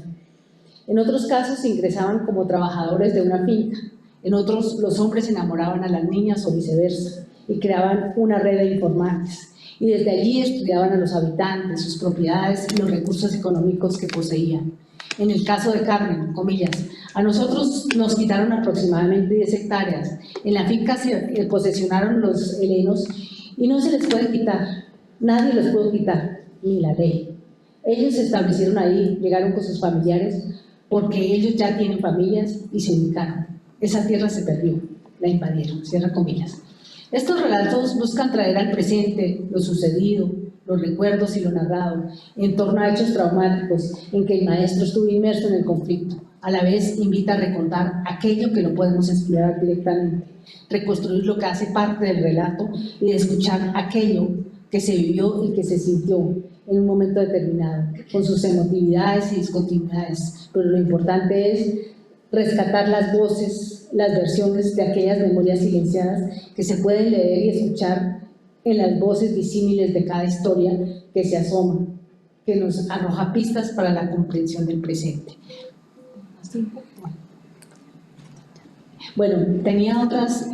En otros casos ingresaban como trabajadores de una finca. En otros, los hombres enamoraban a las niñas o viceversa y creaban una red de informantes. Y desde allí estudiaban a los habitantes, sus propiedades y los recursos económicos que poseían. En el caso de Carmen, comillas, a nosotros nos quitaron aproximadamente 10 hectáreas. En la finca se posesionaron los helenos y no se les puede quitar. Nadie los pudo quitar, ni la ley. Ellos se establecieron ahí, llegaron con sus familiares, porque ellos ya tienen familias y se ubicaron. Esa tierra se perdió, la invadieron, cierra comillas. Estos relatos buscan traer al presente lo sucedido, los recuerdos y lo narrado, en torno a hechos traumáticos en que el maestro estuvo inmerso en el conflicto. A la vez invita a recordar aquello que no podemos explorar directamente, reconstruir lo que hace parte del relato y de escuchar aquello que se vivió y que se sintió en un momento determinado, con sus emotividades y discontinuidades. Pero lo importante es rescatar las voces, las versiones de aquellas memorias silenciadas que se pueden leer y escuchar en las voces disímiles de cada historia que se asoma, que nos arroja pistas para la comprensión del presente. Bueno, tenía otras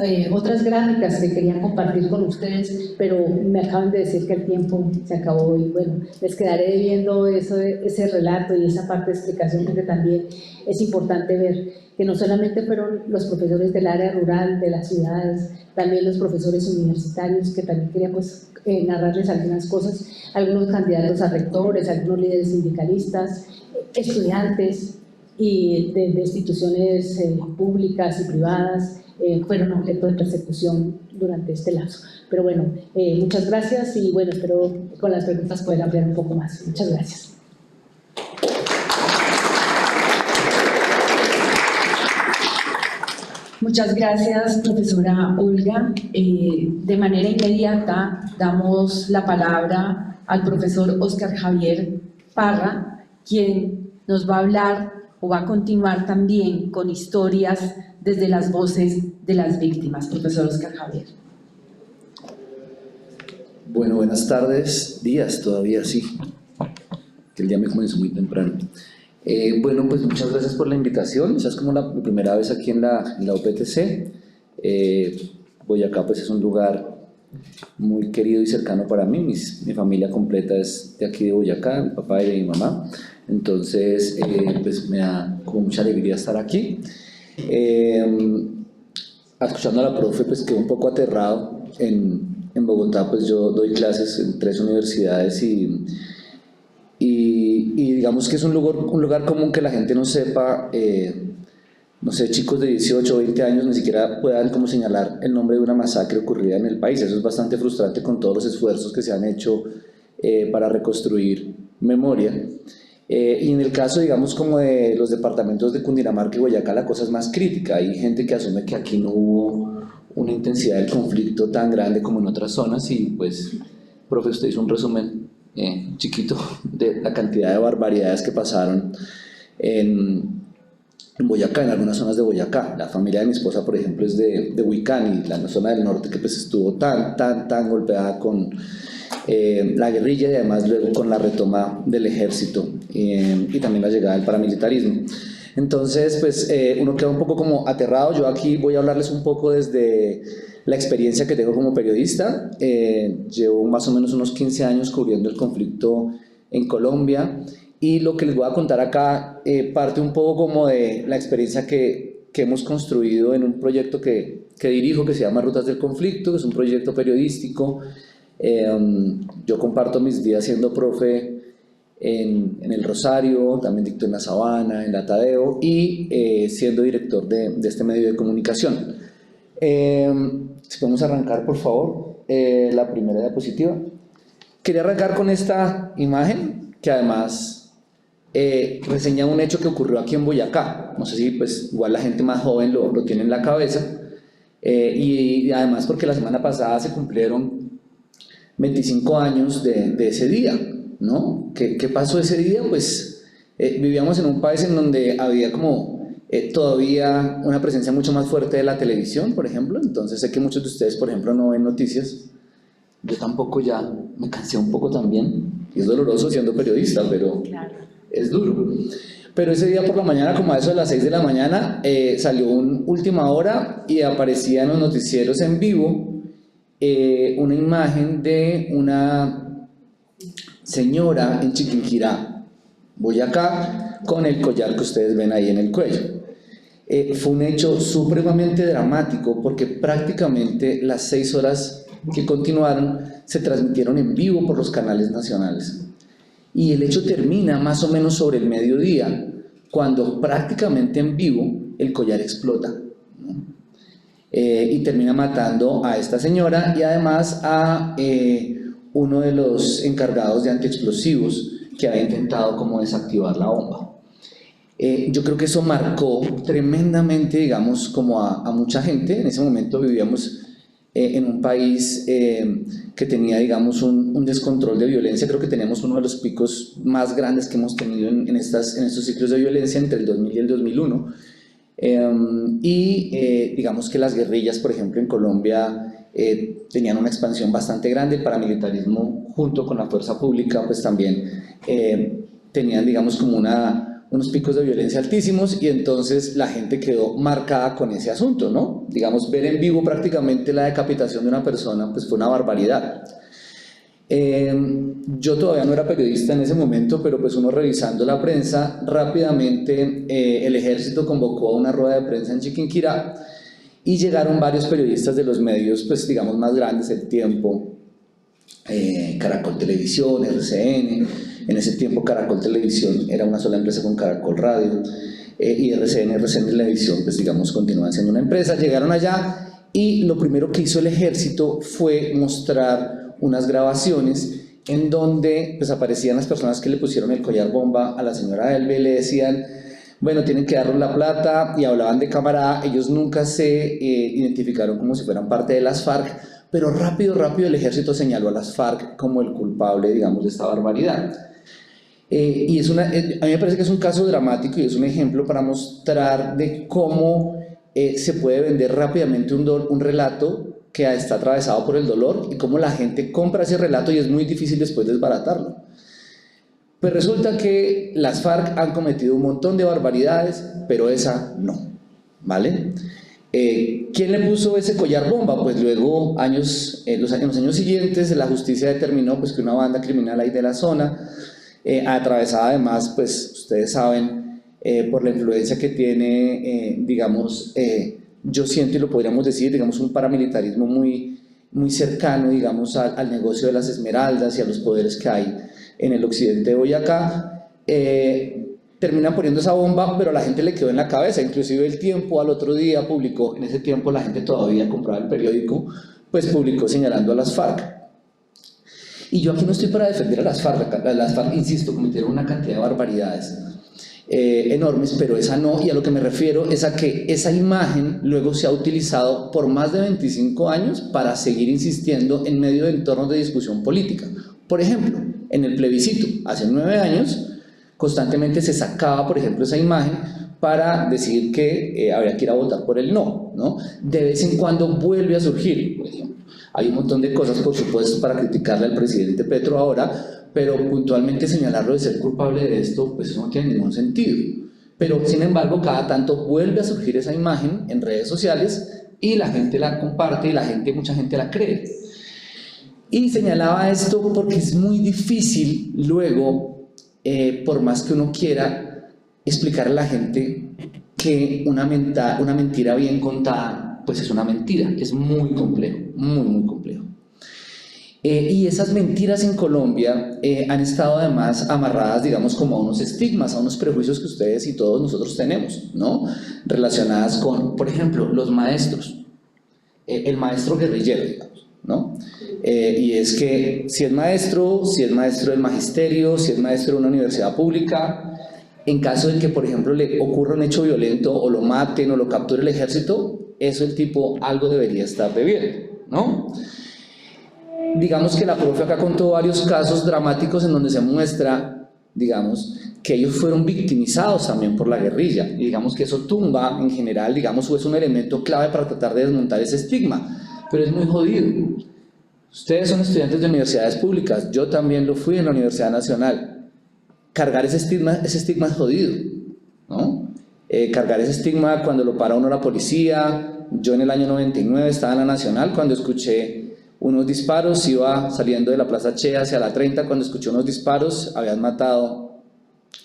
gráficas que quería compartir con ustedes, pero me acaban de decir que el tiempo se acabó y bueno, les quedaré viendo ese relato y esa parte de explicación, porque también es importante ver que no solamente fueron los profesores del área rural, de las ciudades, también los profesores universitarios que también querían pues, narrarles algunas cosas, algunos candidatos a rectores, algunos líderes sindicalistas, estudiantes y de instituciones públicas y privadas fueron objeto de persecución durante este lapso. Pero bueno, muchas gracias y bueno, espero con las preguntas poder ampliar un poco más. Muchas gracias. Muchas gracias, profesora Olga. De manera inmediata damos la palabra al profesor Óscar Javier Parra, quien nos va a hablar o va a continuar también con historias desde las voces de las víctimas. Profesor Óscar Javier. Bueno, buenas tardes, días todavía, sí, que el día me comenzó muy temprano. Bueno, pues muchas gracias por la invitación. Esa es como la primera vez aquí en la OPTC. Boyacá pues es un lugar muy querido y cercano para mí. Mi familia completa es de aquí de Boyacá, mi papá y de mi mamá. Entonces, pues me da como mucha alegría estar aquí. Escuchando a la profe, pues quedé un poco aterrado. En Bogotá, pues yo doy clases en 3 universidades y digamos que es un lugar común que la gente no sepa, no sé, chicos de 18 o 20 años ni siquiera puedan como señalar el nombre de una masacre ocurrida en el país. Eso es bastante frustrante con todos los esfuerzos que se han hecho para reconstruir memoria. Y en el caso, digamos, como de los departamentos de Cundinamarca y Boyacá, la cosa es más crítica. Hay gente que asume que aquí no hubo una intensidad del conflicto tan grande como en otras zonas y pues, profe, usted hizo un resumen chiquito de la cantidad de barbaridades que pasaron en Boyacá, en algunas zonas de Boyacá. La familia de mi esposa, por ejemplo, es de Huicán, y la zona del norte que pues estuvo tan golpeada con la guerrilla y además luego con la retoma del ejército y también la llegada del paramilitarismo. Entonces, pues uno queda un poco como aterrado. Yo aquí voy a hablarles un poco desde la experiencia que tengo como periodista. Llevo más o menos unos 15 años cubriendo el conflicto en Colombia y lo que les voy a contar acá parte un poco como de la experiencia que hemos construido en un proyecto que dirijo que se llama Rutas del Conflicto, que es un proyecto periodístico. Yo comparto mis días siendo profe en el Rosario, también dicto en la Sabana, en la Tadeo y siendo director de este medio de comunicación. Si podemos arrancar, por favor, la primera diapositiva. Quería arrancar con esta imagen que además reseña un hecho que ocurrió aquí en Boyacá. No sé si pues igual la gente más joven lo tiene en la cabeza. Y además porque la semana pasada se cumplieron 25 años de ese día, ¿no? ¿Qué pasó ese día? Pues vivíamos en un país en donde había como todavía una presencia mucho más fuerte de la televisión, por ejemplo. Entonces sé que muchos de ustedes, por ejemplo, no ven noticias. Yo tampoco, ya me cansé un poco también. Y es doloroso siendo periodista, pero es duro. Pero ese día por la mañana, como a eso de las 6 de la mañana, salió un Última Hora y aparecía en los noticieros en vivo una imagen de una señora en Chiquinquirá, Boyacá, con el collar que ustedes ven ahí en el cuello. Fue un hecho supremamente dramático porque prácticamente las 6 horas que continuaron se transmitieron en vivo por los canales nacionales. Y el hecho termina más o menos sobre el mediodía, cuando prácticamente en vivo el collar explota, ¿no? Y termina matando a esta señora y además a uno de los encargados de antiexplosivos que había intentado como desactivar la bomba. Yo creo que eso marcó tremendamente, digamos, como a mucha gente. En ese momento vivíamos en un país que tenía, digamos, un descontrol de violencia. Creo que tenemos uno de los picos más grandes que hemos tenido en estos ciclos de violencia entre el 2000 y el 2001. Digamos que las guerrillas, por ejemplo, en Colombia tenían una expansión bastante grande. El paramilitarismo, junto con la fuerza pública, pues también tenían, digamos, como unos picos de violencia altísimos, y entonces la gente quedó marcada con ese asunto, ¿no? Digamos, ver en vivo prácticamente la decapitación de una persona, pues fue una barbaridad. Yo todavía no era periodista en ese momento, pero pues uno revisando la prensa, rápidamente el ejército convocó a una rueda de prensa en Chiquinquirá y llegaron varios periodistas de los medios, pues digamos, más grandes, El Tiempo, Caracol Televisión, RCN. En ese tiempo Caracol Televisión era una sola empresa con Caracol Radio, y RCN Televisión, pues digamos, continúan siendo una empresa. Llegaron allá y lo primero que hizo el ejército fue mostrar unas grabaciones en donde pues aparecían las personas que le pusieron el collar bomba a la señora Elbe y le decían, bueno, tienen que darnos la plata, y hablaban de cámara. Ellos nunca se identificaron como si fueran parte de las FARC, pero rápido el ejército señaló a las FARC como el culpable, digamos, de esta barbaridad. Y a mí me parece que es un caso dramático y es un ejemplo para mostrar de cómo se puede vender rápidamente un relato que está atravesado por el dolor, y cómo la gente compra ese relato y es muy difícil después desbaratarlo. Pues resulta que las FARC han cometido un montón de barbaridades, pero esa no, ¿vale? ¿Quién le puso ese collar bomba? Pues luego, en los años siguientes, la justicia determinó pues que una banda criminal ahí de la zona, atravesada además, pues ustedes saben, por la influencia que tiene, digamos, yo siento, y lo podríamos decir, digamos, un paramilitarismo muy cercano, digamos, al negocio de las esmeraldas y a los poderes que hay en el occidente de Boyacá. Terminan poniendo esa bomba, pero a la gente le quedó en la cabeza. Inclusive El Tiempo al otro día publicó, en ese tiempo la gente todavía compraba el periódico, pues publicó señalando a las FARC. Y yo aquí no estoy para defender a las FARC. Las FARC, insisto, cometieron una cantidad de barbaridades enormes, pero esa no. Y a lo que me refiero es a que esa imagen luego se ha utilizado por más de 25 años para seguir insistiendo en medio de entornos de discusión política. Por ejemplo, en el plebiscito, hace 9 años, constantemente se sacaba, por ejemplo, esa imagen para decir que habría que ir a votar por el no, ¿no? De vez en cuando vuelve a surgir, por ejemplo. Hay un montón de cosas, por supuesto, para criticarle al presidente Petro ahora, pero puntualmente señalarlo de ser culpable de esto, pues eso no tiene ningún sentido. Pero, sin embargo, cada tanto vuelve a surgir esa imagen en redes sociales y la gente la comparte y mucha gente la cree. Y señalaba esto porque es muy difícil luego, por más que uno quiera, explicarle a la gente que una mentira bien contada, pues es una mentira. Es muy complejo, muy complejo. Y esas mentiras en Colombia han estado además amarradas, digamos, como a unos estigmas, a unos prejuicios que ustedes y todos nosotros tenemos, ¿no? Relacionadas con, por ejemplo, los maestros, el maestro guerrillero, digamos, ¿no? Y es que si es maestro del magisterio, si es maestro de una universidad pública, en caso de que, por ejemplo, le ocurra un hecho violento o lo maten o lo capture el ejército, eso el tipo algo debería estar debiendo, ¿no? Digamos que la profe acá contó varios casos dramáticos en donde se muestra, digamos, que ellos fueron victimizados también por la guerrilla, y digamos que eso tumba en general, digamos, o es un elemento clave para tratar de desmontar ese estigma, pero es muy jodido. Ustedes son estudiantes de universidades públicas, yo también lo fui en la Universidad Nacional. Cargar ese estigma es jodido, ¿no? Cargar ese estigma cuando lo para uno la policía. Yo en el año 99 estaba en la Nacional cuando escuché unos disparos, iba saliendo de la Plaza Che hacia la 30, cuando escuché unos disparos, habían matado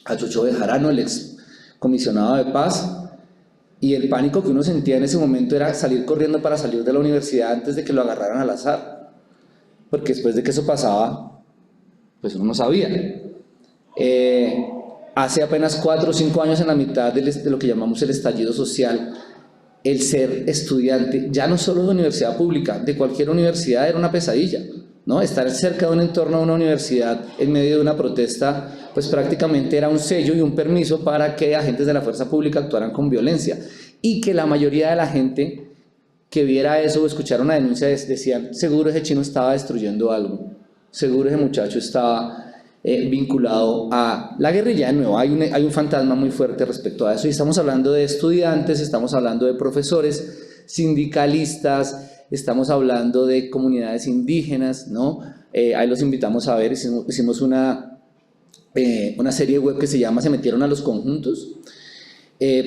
a Chucho Bejarano, el ex comisionado de paz, y el pánico que uno sentía en ese momento era salir corriendo para salir de la universidad antes de que lo agarraran al azar, porque después de que eso pasaba, pues uno no sabía. Hace apenas 4 o 5 años, en la mitad de lo que llamamos el estallido social, el ser estudiante, ya no solo de universidad pública, de cualquier universidad era una pesadilla, ¿no? Estar cerca de un entorno de una universidad en medio de una protesta, pues prácticamente era un sello y un permiso para que agentes de la fuerza pública actuaran con violencia, y que la mayoría de la gente que viera eso o escuchara una denuncia decían, seguro ese chino estaba destruyendo algo, seguro ese muchacho estaba vinculado a la guerrilla. De nuevo, hay un fantasma muy fuerte respecto a eso, y estamos hablando de estudiantes, estamos hablando de profesores, sindicalistas, estamos hablando de comunidades indígenas, ¿no? Ahí los invitamos a ver, hicimos una serie web que se llama Se metieron a los conjuntos,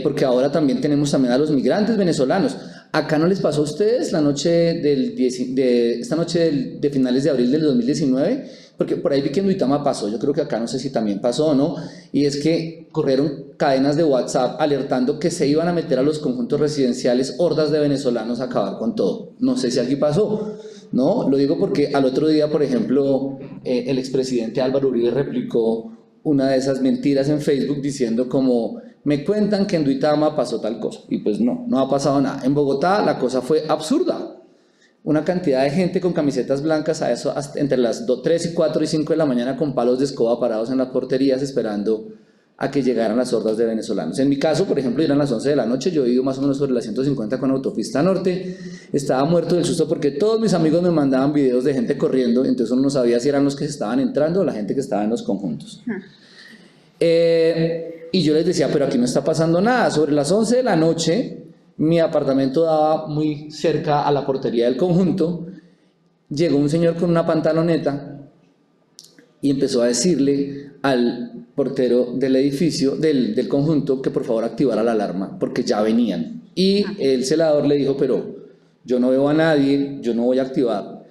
porque ahora también tenemos también a los migrantes venezolanos. ¿Acá no les pasó a ustedes esta noche de finales de abril del 2019? Porque por ahí vi que en Duitama pasó, yo creo que acá no sé si también pasó o no, y es que corrieron cadenas de WhatsApp alertando que se iban a meter a los conjuntos residenciales hordas de venezolanos a acabar con todo. No sé si aquí pasó, ¿no? Lo digo porque al otro día, por ejemplo, el expresidente Álvaro Uribe replicó una de esas mentiras en Facebook diciendo como, me cuentan que en Duitama pasó tal cosa, y pues no ha pasado nada. En Bogotá la cosa fue absurda. Una cantidad de gente con camisetas blancas a eso hasta entre las 3 y 4 y 5 de la mañana con palos de escoba parados en las porterías esperando a que llegaran las hordas de venezolanos. En mi caso, por ejemplo, eran las 11 de la noche, yo vivo más o menos sobre la 150 con autopista norte, estaba muerto del susto porque todos mis amigos me mandaban videos de gente corriendo, entonces uno no sabía si eran los que estaban entrando o la gente que estaba en los conjuntos. Y yo les decía, pero aquí no está pasando nada. Sobre las 11 de la noche, mi apartamento daba muy cerca a la portería del conjunto, llegó un señor con una pantaloneta y empezó a decirle al portero del edificio, del conjunto, que por favor activara la alarma, porque ya venían. Y el celador le dijo, pero yo no veo a nadie, yo no voy a activar.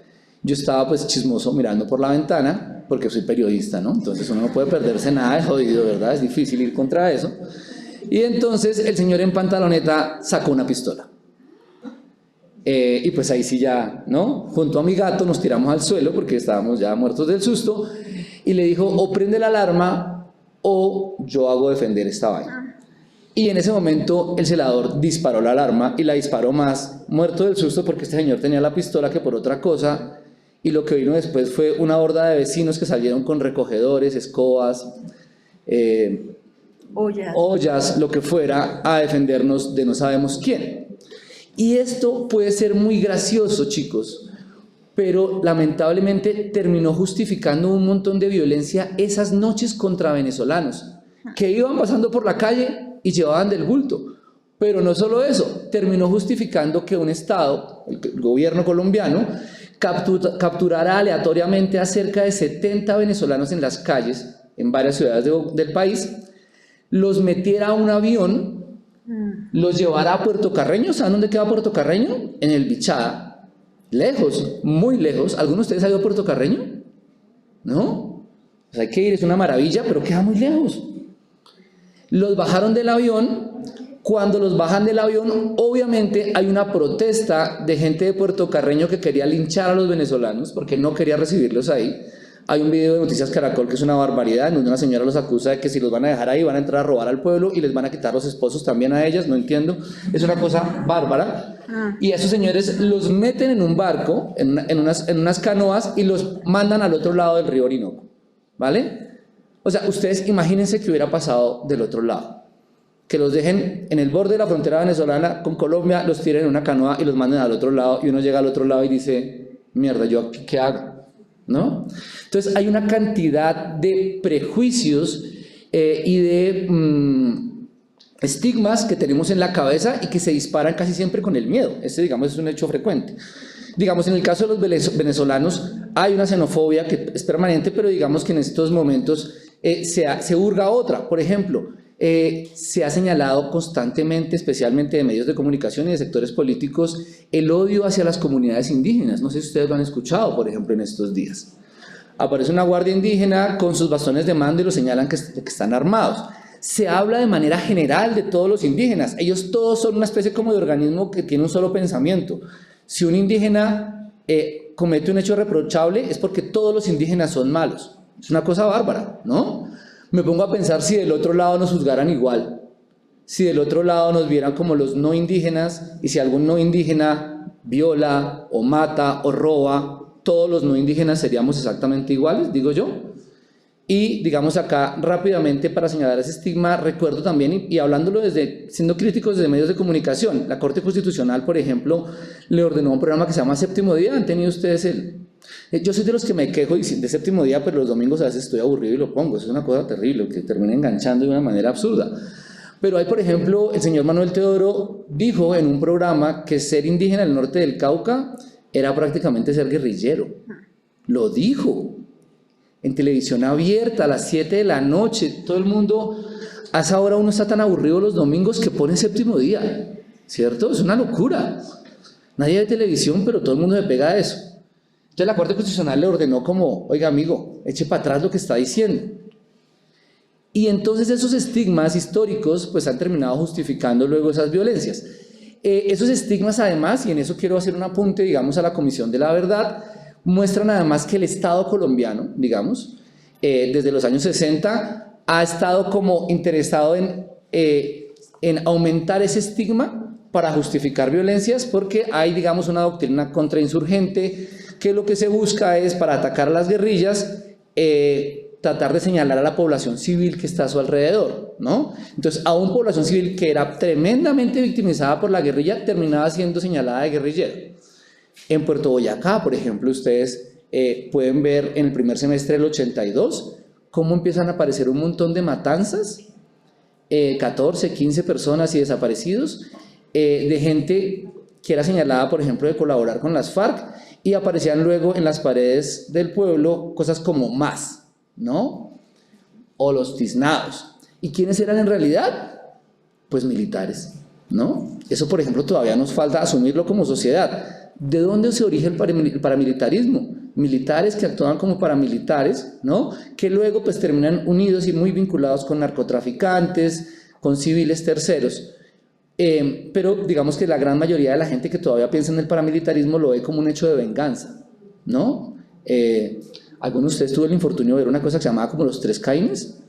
Yo estaba pues chismoso mirando por la ventana, porque soy periodista, ¿no? Entonces uno no puede perderse nada de jodido, ¿verdad? Es difícil ir contra eso. Y entonces el señor en pantaloneta sacó una pistola. Y pues ahí sí ya, ¿no? Junto a mi gato nos tiramos al suelo porque estábamos ya muertos del susto. Y le dijo, o prende la alarma o yo hago defender esta vaina. Y en ese momento el celador disparó la alarma y la disparó más, muerto del susto porque este señor tenía la pistola que por otra cosa. Y lo que vino después fue una horda de vecinos que salieron con recogedores, escobas, ollas, lo que fuera, a defendernos de no sabemos quién. Y esto puede ser muy gracioso, chicos, pero lamentablemente terminó justificando un montón de violencia esas noches contra venezolanos, que iban pasando por la calle y llevaban del bulto. Pero no solo eso, terminó justificando que un Estado, el gobierno colombiano, capturara aleatoriamente a cerca de 70 venezolanos en las calles, en varias ciudades del país, los metiera a un avión, los llevara a Puerto Carreño. ¿Saben dónde queda Puerto Carreño? En el Bichada, lejos, muy lejos. ¿Alguno de ustedes ha ido a Puerto Carreño? ¿No? Pues hay que ir, es una maravilla, pero queda muy lejos. Los bajaron del avión. Cuando los bajan del avión, obviamente hay una protesta de gente de Puerto Carreño que quería linchar a los venezolanos porque no quería recibirlos ahí. Hay un video de Noticias Caracol que es una barbaridad, en donde una señora los acusa de que si los van a dejar ahí van a entrar a robar al pueblo y les van a quitar los esposos también a ellas. No entiendo, es una cosa bárbara. Y a esos señores los meten en un barco, en unas canoas, y los mandan al otro lado del río Orinoco, ¿vale? O sea, ustedes imagínense que hubiera pasado del otro lado. Que los dejen en el borde de la frontera venezolana con Colombia, los tiren en una canoa y los manden al otro lado, y uno llega al otro lado y dice, mierda, ¿yo aquí qué hago? ¿No? Entonces hay una cantidad de prejuicios y de estigmas que tenemos en la cabeza y que se disparan casi siempre con el miedo. Este, digamos, es un hecho frecuente. Digamos, en el caso de los venezolanos hay una xenofobia que es permanente, pero digamos que en estos momentos se hurga otra. Por ejemplo, se ha señalado constantemente, especialmente de medios de comunicación y de sectores políticos, el odio hacia las comunidades indígenas. No sé si ustedes lo han escuchado, por ejemplo, en estos días. Aparece una guardia indígena con sus bastones de mando y lo señalan que están armados. Se habla de manera general de todos los indígenas. Ellos todos son una especie como de organismo que tiene un solo pensamiento. Si un indígena comete un hecho reprochable es porque todos los indígenas son malos. Es una cosa bárbara, ¿no? Me pongo a pensar si del otro lado nos juzgaran igual, si del otro lado nos vieran como los no indígenas, y si algún no indígena viola o mata o roba, todos los no indígenas seríamos exactamente iguales, digo yo. Y digamos acá rápidamente para señalar ese estigma, recuerdo también, y hablándolo siendo críticos desde medios de comunicación, la Corte Constitucional, por ejemplo, le ordenó un programa que se llama Séptimo Día. ¿Han tenido ustedes yo soy de los que me quejo de Séptimo Día, pero los domingos a veces estoy aburrido y lo pongo? Eso es una cosa terrible, que termina enganchando de una manera absurda. Pero hay, por ejemplo, el señor Manuel Teodoro dijo en un programa que ser indígena del norte del Cauca era prácticamente ser guerrillero. Lo dijo en televisión abierta a las 7 de la noche. Todo el mundo, a esa hora uno está tan aburrido los domingos que pone Séptimo Día, ¿cierto? Es una locura. Nadie ve televisión, pero todo el mundo se pega a eso. Entonces la Corte Constitucional le ordenó como, oiga amigo, eche para atrás lo que está diciendo. Y entonces esos estigmas históricos pues han terminado justificando luego esas violencias. Esos estigmas además, y en eso quiero hacer un apunte, digamos, a la Comisión de la Verdad, muestran además que el Estado colombiano, digamos, desde los años 60, ha estado como interesado en aumentar ese estigma para justificar violencias, porque hay, digamos, una doctrina contrainsurgente que lo que se busca es, para atacar a las guerrillas, tratar de señalar a la población civil que está a su alrededor, ¿no? Entonces, a una población civil que era tremendamente victimizada por la guerrilla, terminaba siendo señalada de guerrillero. En Puerto Boyacá, por ejemplo, ustedes pueden ver en el primer semestre del 82 cómo empiezan a aparecer un montón de matanzas, 14, 15 personas y desaparecidos, de gente que era señalada, por ejemplo, de colaborar con las FARC, y aparecían luego en las paredes del pueblo cosas como más, ¿no? O los tiznados. ¿Y quiénes eran en realidad? Pues militares, ¿no? Eso, por ejemplo, todavía nos falta asumirlo como sociedad. ¿De dónde se origina el paramilitarismo? Militares que actúan como paramilitares, ¿no? Que luego pues terminan unidos y muy vinculados con narcotraficantes, con civiles terceros. Pero digamos que la gran mayoría de la gente que todavía piensa en el paramilitarismo lo ve como un hecho de venganza, ¿no? ¿Alguno de ustedes tuvo el infortunio de ver una cosa que se llamaba como Los Tres Caínes?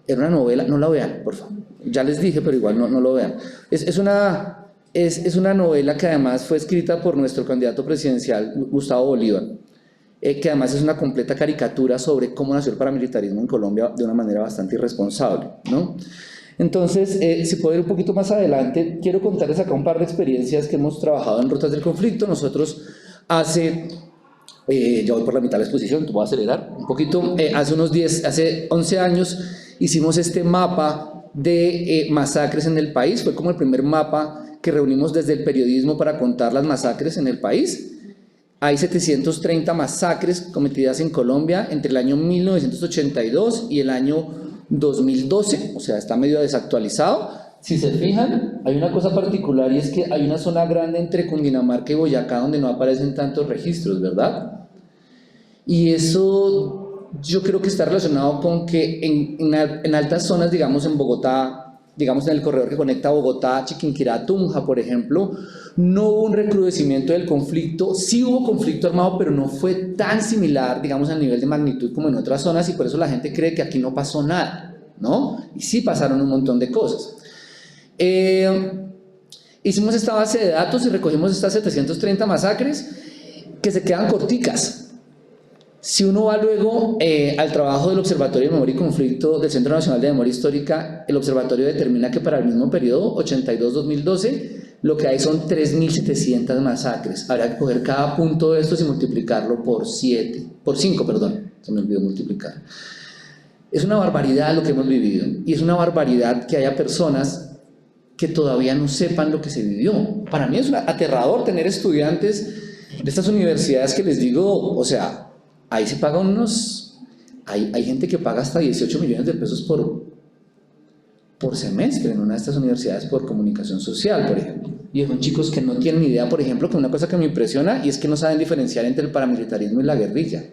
Era una novela, no la vean, por favor. Ya les dije, pero igual no lo vean. Es una novela que además fue escrita por nuestro candidato presidencial, Gustavo Bolívar, que además es una completa caricatura sobre cómo nació el paramilitarismo en Colombia de una manera bastante irresponsable, ¿no? Entonces, si puedo ir un poquito más adelante, quiero contarles acá un par de experiencias que hemos trabajado en Rutas del Conflicto. Nosotros ya voy por la mitad de la exposición, te voy a acelerar un poquito, hace 11 años hicimos este mapa de masacres en el país. Fue como el primer mapa que reunimos desde el periodismo para contar las masacres en el país. Hay 730 masacres cometidas en Colombia entre el año 1982 y el año 2012, o sea, está medio desactualizado. Si se fijan, hay una cosa particular y es que hay una zona grande entre Cundinamarca y Boyacá donde no aparecen tantos registros, ¿verdad? Y eso yo creo que está relacionado con que en altas zonas, digamos en Bogotá, digamos en el corredor que conecta Bogotá, Chiquinquirá, Tunja, por ejemplo, no hubo un recrudecimiento del conflicto. Sí hubo conflicto armado, pero no fue tan similar, digamos, al nivel de magnitud como en otras zonas, y por eso la gente cree que aquí no pasó nada, ¿no? Y sí pasaron un montón de cosas. Hicimos esta base de datos y recogimos estas 730 masacres que se quedan corticas. Si uno va luego al trabajo del Observatorio de Memoria y Conflicto del Centro Nacional de Memoria Histórica, el observatorio determina que para el mismo periodo, 82-2012, lo que hay son 3.700 masacres. Habrá que coger cada punto de estos y multiplicarlo por 5, perdón, se me olvidó multiplicar. Es una barbaridad lo que hemos vivido, y es una barbaridad que haya personas que todavía no sepan lo que se vivió. Para mí es aterrador tener estudiantes de estas universidades que les digo, o sea, ahí se pagan hay gente que paga hasta 18 millones de pesos por semestre en una de estas universidades por comunicación social, por ejemplo. Y son chicos que no tienen ni idea, por ejemplo, que una cosa que me impresiona y es que no saben diferenciar entre el paramilitarismo y la guerrilla.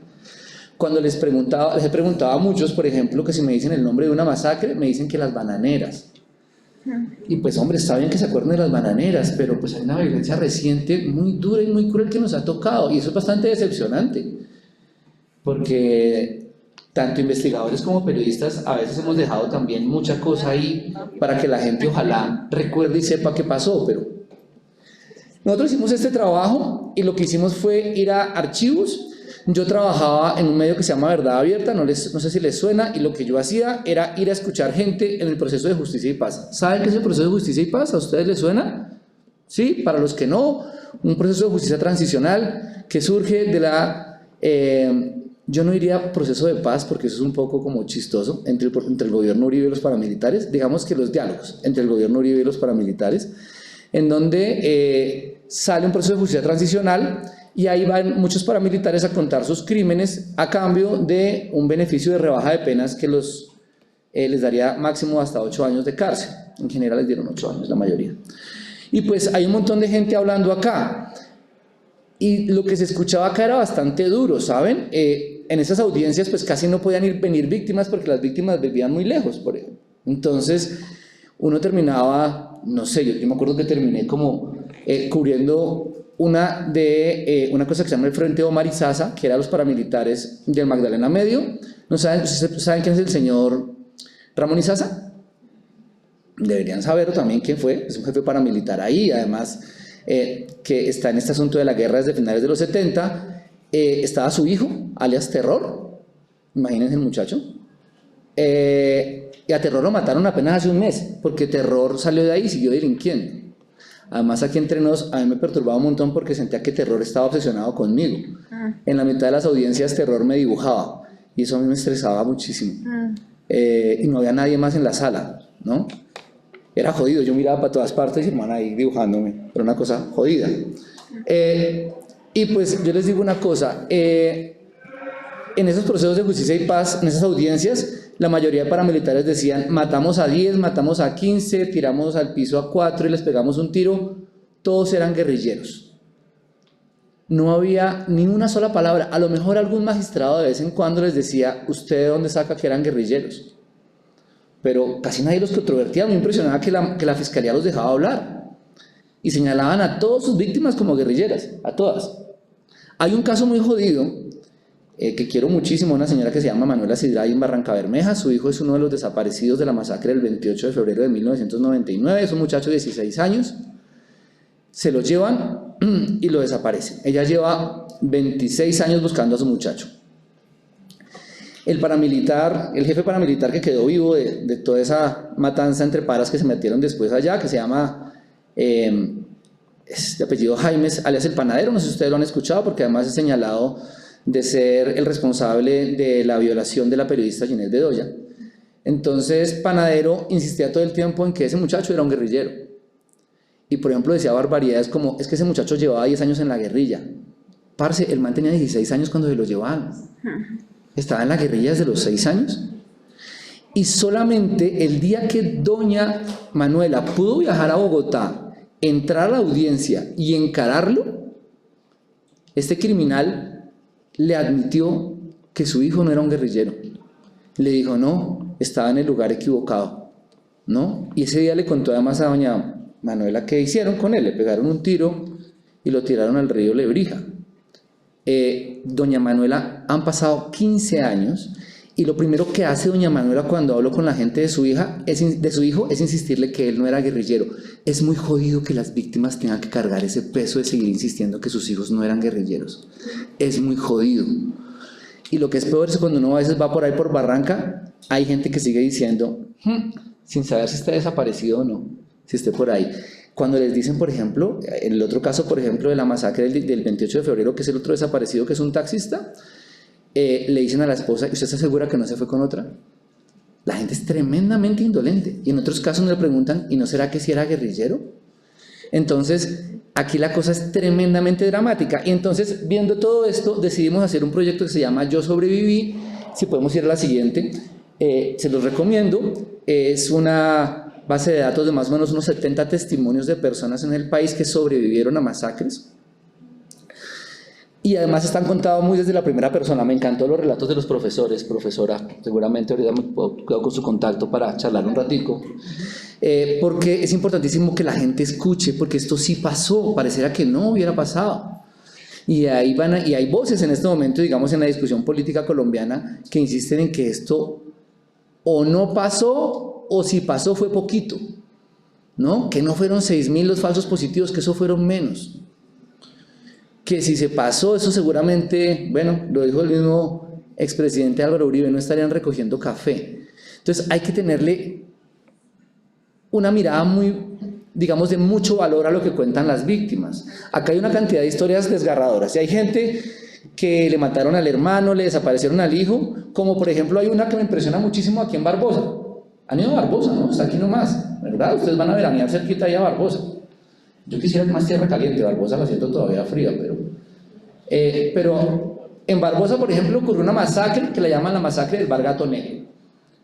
Cuando les he preguntado a muchos, por ejemplo, que si me dicen el nombre de una masacre, me dicen que las bananeras. Y pues hombre, está bien que se acuerden de las bananeras, pero pues hay una violencia reciente muy dura y muy cruel que nos ha tocado, y eso es bastante decepcionante, porque tanto investigadores como periodistas a veces hemos dejado también mucha cosa ahí para que la gente ojalá recuerde y sepa qué pasó, pero nosotros hicimos este trabajo y lo que hicimos fue ir a archivos. Yo trabajaba en un medio que se llama Verdad Abierta, no sé si les suena, y lo que yo hacía era ir a escuchar gente en el proceso de justicia y paz. ¿Saben qué es el proceso de justicia y paz? ¿A ustedes les suena? Sí, para los que no, un proceso de justicia transicional que surge de la, yo no diría proceso de paz porque eso es un poco como chistoso, entre el gobierno Uribe y los paramilitares, digamos que los diálogos entre el gobierno Uribe y los paramilitares, en donde sale un proceso de justicia transicional. Y ahí van muchos paramilitares a contar sus crímenes a cambio de un beneficio de rebaja de penas que les daría máximo hasta 8 años de cárcel. En general les dieron 8 años, la mayoría. Y pues hay un montón de gente hablando acá. Y lo que se escuchaba acá era bastante duro, ¿saben? En esas audiencias pues casi no podían venir víctimas porque las víctimas vivían muy lejos, por ejemplo. Entonces uno terminaba, no sé, yo me acuerdo que terminé como cubriendo una cosa que se llama el Frente Omar Izaza, que eran los paramilitares del Magdalena Medio. ¿No saben quién es el señor Ramón Izaza? Deberían saberlo también quién fue, es un jefe paramilitar ahí, además que está en este asunto de la guerra desde finales de los 70. Estaba su hijo, alias Terror, imagínense el muchacho, y a Terror lo mataron apenas hace un mes, porque Terror salió de ahí y siguió delinquiendo. Además, aquí entre nos, a mí me perturbaba un montón porque sentía que Terror estaba obsesionado conmigo. En la mitad de las audiencias Terror me dibujaba y eso a mí me estresaba muchísimo. Y no había nadie más en la sala, ¿no? Era jodido, yo miraba para todas partes y hermano ahí dibujándome, pero una cosa jodida. Y pues yo les digo una cosa, en esos procesos de justicia y paz, en esas audiencias, la mayoría de paramilitares decían, matamos a 10, matamos a 15, tiramos al piso a 4 y les pegamos un tiro. Todos eran guerrilleros. No había ni una sola palabra. A lo mejor algún magistrado de vez en cuando les decía, ¿usted de dónde saca que eran guerrilleros? Pero casi nadie los controvertía. Me impresionaba que la fiscalía los dejaba hablar. Y señalaban a todas sus víctimas como guerrilleras, a todas. Hay un caso muy jodido que quiero muchísimo, una señora que se llama Manuela Sidray en Barrancabermeja. Su hijo es uno de los desaparecidos de la masacre del 28 de febrero de 1999, es un muchacho de 16 años, se lo llevan y lo desaparecen. Ella lleva 26 años buscando a su muchacho. El jefe paramilitar que quedó vivo de toda esa matanza entre paras que se metieron después allá, que se llama, de apellido Jaimes, alias el Panadero, no sé si ustedes lo han escuchado, porque además es señalado de ser el responsable de la violación de la periodista Ginette Bedoya. Entonces Panadero insistía todo el tiempo en que ese muchacho era un guerrillero. Y por ejemplo decía barbaridades como, es que ese muchacho llevaba 10 años en la guerrilla. Parce, el man tenía 16 años cuando se lo llevaban. Estaba en la guerrilla desde los 6 años. Y solamente el día que doña Manuela pudo viajar a Bogotá, entrar a la audiencia y encararlo, este criminal le admitió que su hijo no era un guerrillero. Le dijo, no, estaba en el lugar equivocado, ¿no? Y ese día le contó además a doña Manuela qué hicieron con él. Le pegaron un tiro y lo tiraron al río Lebrija. Doña Manuela, han pasado 15 años y lo primero que hace doña Manuela cuando habló con la gente de su hijo es insistirle que él no era guerrillero. Es muy jodido que las víctimas tengan que cargar ese peso de seguir insistiendo que sus hijos no eran guerrilleros. Es muy jodido. Y lo que es peor es cuando uno a veces va por ahí por Barranca, hay gente que sigue diciendo, sin saber si está desaparecido o no, si esté por ahí. Cuando les dicen, por ejemplo, en el otro caso, por ejemplo, de la masacre del 28 de febrero, que es el otro desaparecido, que es un taxista, le dicen a la esposa, ¿usted está segura que no se fue con otra? La gente es tremendamente indolente. Y en otros casos le preguntan, ¿y no será que si era guerrillero? Entonces, aquí la cosa es tremendamente dramática. Y entonces, viendo todo esto, decidimos hacer un proyecto que se llama Yo Sobreviví. Si podemos ir a la siguiente, se los recomiendo. Es una base de datos de más o menos unos 70 testimonios de personas en el país que sobrevivieron a masacres. Y además están contados muy desde la primera persona. Me encantó los relatos de los profesores, profesora. Seguramente ahorita me quedo con su contacto para charlar un ratico. Porque es importantísimo que la gente escuche, porque esto sí pasó, pareciera que no hubiera pasado. Y ahí y hay voces en este momento, digamos, en la discusión política colombiana que insisten en que esto o no pasó o si pasó fue poquito, ¿no? Que no fueron 6.000 los falsos positivos, que eso fueron menos. Que si se pasó, eso seguramente, bueno, lo dijo el mismo expresidente Álvaro Uribe, no estarían recogiendo café. Entonces hay que tenerle una mirada muy, digamos, de mucho valor a lo que cuentan las víctimas. Acá hay una cantidad de historias desgarradoras. Y hay gente que le mataron al hermano, le desaparecieron al hijo, como por ejemplo hay una que me impresiona muchísimo aquí en Barbosa. Han ido a Barbosa, ¿no? Está aquí nomás, ¿verdad? Ustedes van a veranear cerquita ahí a Barbosa. Yo quisiera más tierra caliente, Barbosa la siento todavía fría, pero en Barbosa, por ejemplo, ocurrió una masacre que la llaman la masacre del Bar Gato Negro.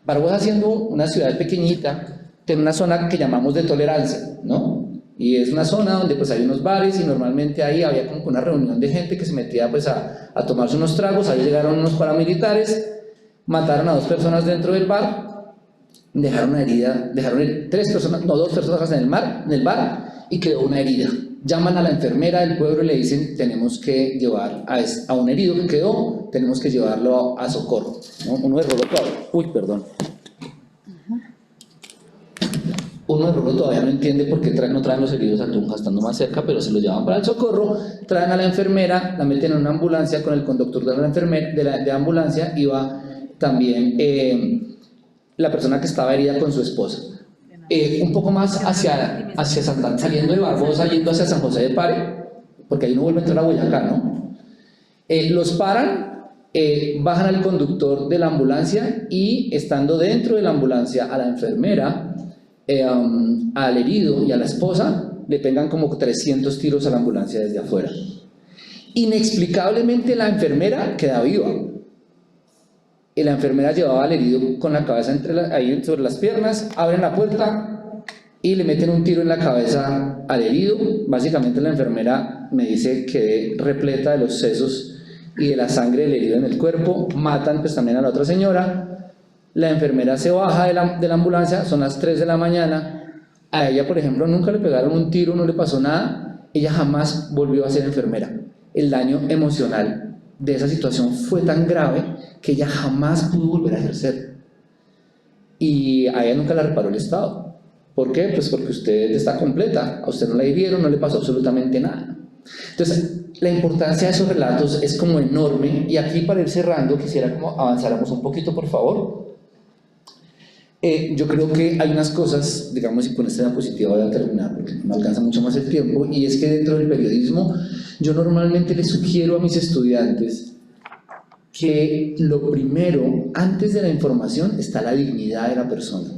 Barbosa, siendo una ciudad pequeñita, tiene una zona que llamamos de tolerancia, ¿no? Y es una zona donde pues hay unos bares y normalmente ahí había como una reunión de gente que se metía pues a tomarse unos tragos. Ahí llegaron unos paramilitares, mataron a 2 personas dentro del bar, dejaron dos personas en el bar y quedó una herida. Llaman a la enfermera del pueblo y le dicen, tenemos que llevar a un herido que quedó, tenemos que llevarlo a socorro, ¿no? Uno de Rolo todavía no entiende por qué no traen los heridos a Tunja estando más cerca, pero se los llevan para el socorro, traen a la enfermera, la meten en una ambulancia con el conductor de la enfermera, de ambulancia, iba también la persona que estaba herida con su esposa. Un poco más hacia Santana, saliendo de Barbosa, yendo hacia San José de Pare, porque ahí no vuelve a entrar a Boyacá, ¿no? Los paran, bajan al conductor de la ambulancia y estando dentro de la ambulancia a la enfermera, al herido y a la esposa, le pegan como 300 tiros a la ambulancia desde afuera. Inexplicablemente la enfermera queda viva. Y la enfermera llevaba al herido con la cabeza ahí sobre las piernas, abren la puerta y le meten un tiro en la cabeza al herido. Básicamente la enfermera me dice que repleta de los sesos y de la sangre del herido en el cuerpo. Matan pues también a la otra señora. La enfermera se baja de la ambulancia, son las 3 de la mañana. A ella, por ejemplo, nunca le pegaron un tiro, no le pasó nada. Ella jamás volvió a ser enfermera. El daño emocional de esa situación fue tan grave que ella jamás pudo volver a ejercer. Y a ella nunca la reparó el Estado. ¿Por qué? Pues porque usted está completa, a usted no la hirieron, no le pasó absolutamente nada. Entonces, la importancia de esos relatos es como enorme. Y aquí, para ir cerrando, quisiera como avanzáramos un poquito, por favor. Yo creo que hay unas cosas, digamos, y con esta diapositiva voy a terminar porque no alcanza mucho más el tiempo, y es que dentro del periodismo yo normalmente les sugiero a mis estudiantes que lo primero, antes de la información, está la dignidad de la persona.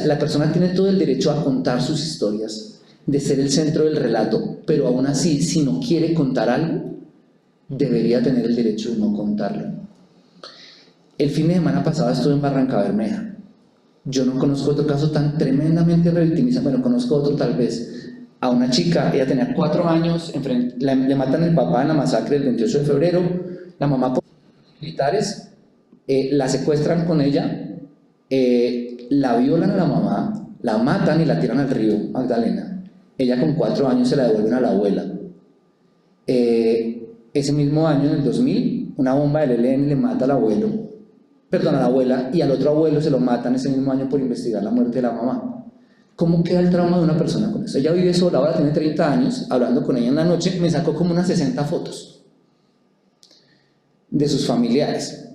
La persona tiene todo el derecho a contar sus historias, de ser el centro del relato, pero aún así, si no quiere contar algo, debería tener el derecho de no contarlo. El fin de semana pasado estuve en Barranca Bermeja. Yo no conozco otro caso tan tremendamente revictimizado, bueno, conozco otro tal vez, a una chica, ella tenía 4 años, le matan el papá en la masacre del 28 de febrero, la mamá por militares, la secuestran con ella, la violan a la mamá, la matan y la tiran al río Magdalena. Ella con 4 años se la devuelven a la abuela. Ese mismo año, en el 2000, una bomba del ELN le mata al abuelo, a la abuela, y al otro abuelo se lo matan ese mismo año por investigar la muerte de la mamá. ¿Cómo queda el trauma de una persona con eso? Ella vive sola, ahora tiene 30 años, hablando con ella en la noche, me sacó como unas 60 fotos. de sus familiares.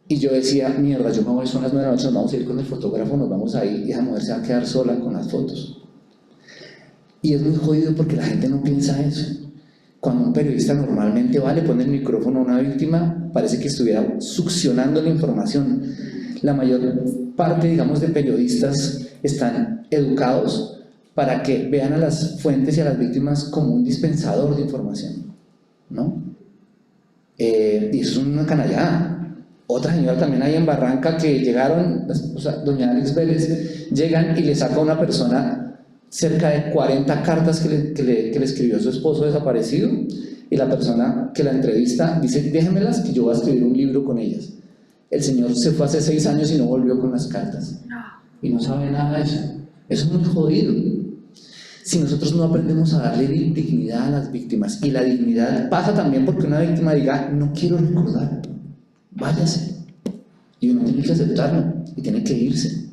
Y yo decía, mierda, yo me voy, son las 9 de la noche, nos vamos a ir con el fotógrafo, nos vamos a ir y esa mujer se va a quedar sola con las fotos. Y es muy jodido porque la gente no piensa eso. Cuando un periodista normalmente va, le pone el micrófono a una víctima, parece que estuviera succionando la información. La mayor parte, digamos, de periodistas están educados para que vean a las fuentes y a las víctimas como un dispensador de información, ¿no? Y eso es una canallada. Otra señora también ahí en Barranca que llegaron, o sea, doña Alex Vélez, llegan y le saca a una persona cerca de 40 cartas que le escribió su esposo desaparecido, y la persona que la entrevista dice, déjenmelas que yo voy a escribir un libro con ellas. El señor se fue hace 6 años y no volvió con las cartas. Y no sabe nada de eso. Eso es muy jodido. Si nosotros no aprendemos a darle dignidad a las víctimas, y la dignidad pasa también porque una víctima diga, no quiero recordar, váyase. Y uno tiene que aceptarlo y tiene que irse.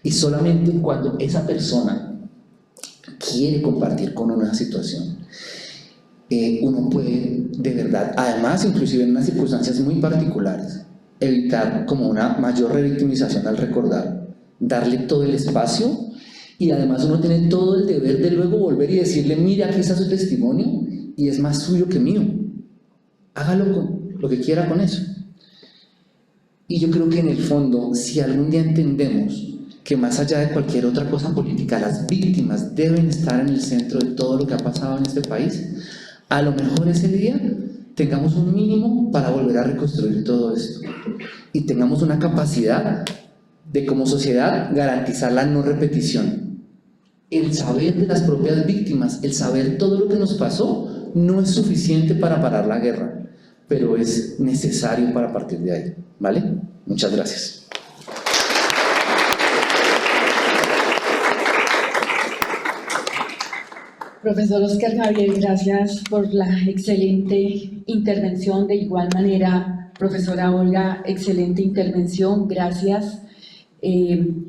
Y solamente cuando esa persona quiere compartir con una situación, uno puede de verdad, además inclusive en unas circunstancias muy particulares, evitar como una mayor revictimización al recordar, darle todo el espacio, y además uno tiene todo el deber de luego volver y decirle, mira, aquí está su testimonio y es más suyo que mío, hágalo con lo que quiera con eso. Y yo creo que en el fondo, si algún día entendemos que más allá de cualquier otra cosa política, las víctimas deben estar en el centro de todo lo que ha pasado en este país, a lo mejor ese día tengamos un mínimo para volver a reconstruir todo esto y tengamos una capacidad de como sociedad garantizar la no repetición. El saber de las propias víctimas, el saber todo lo que nos pasó, no es suficiente para parar la guerra, pero es necesario para partir de ahí, ¿vale? Muchas gracias. Profesor Óscar Javier, gracias por la excelente intervención. De igual manera, profesora Olga, excelente intervención, gracias.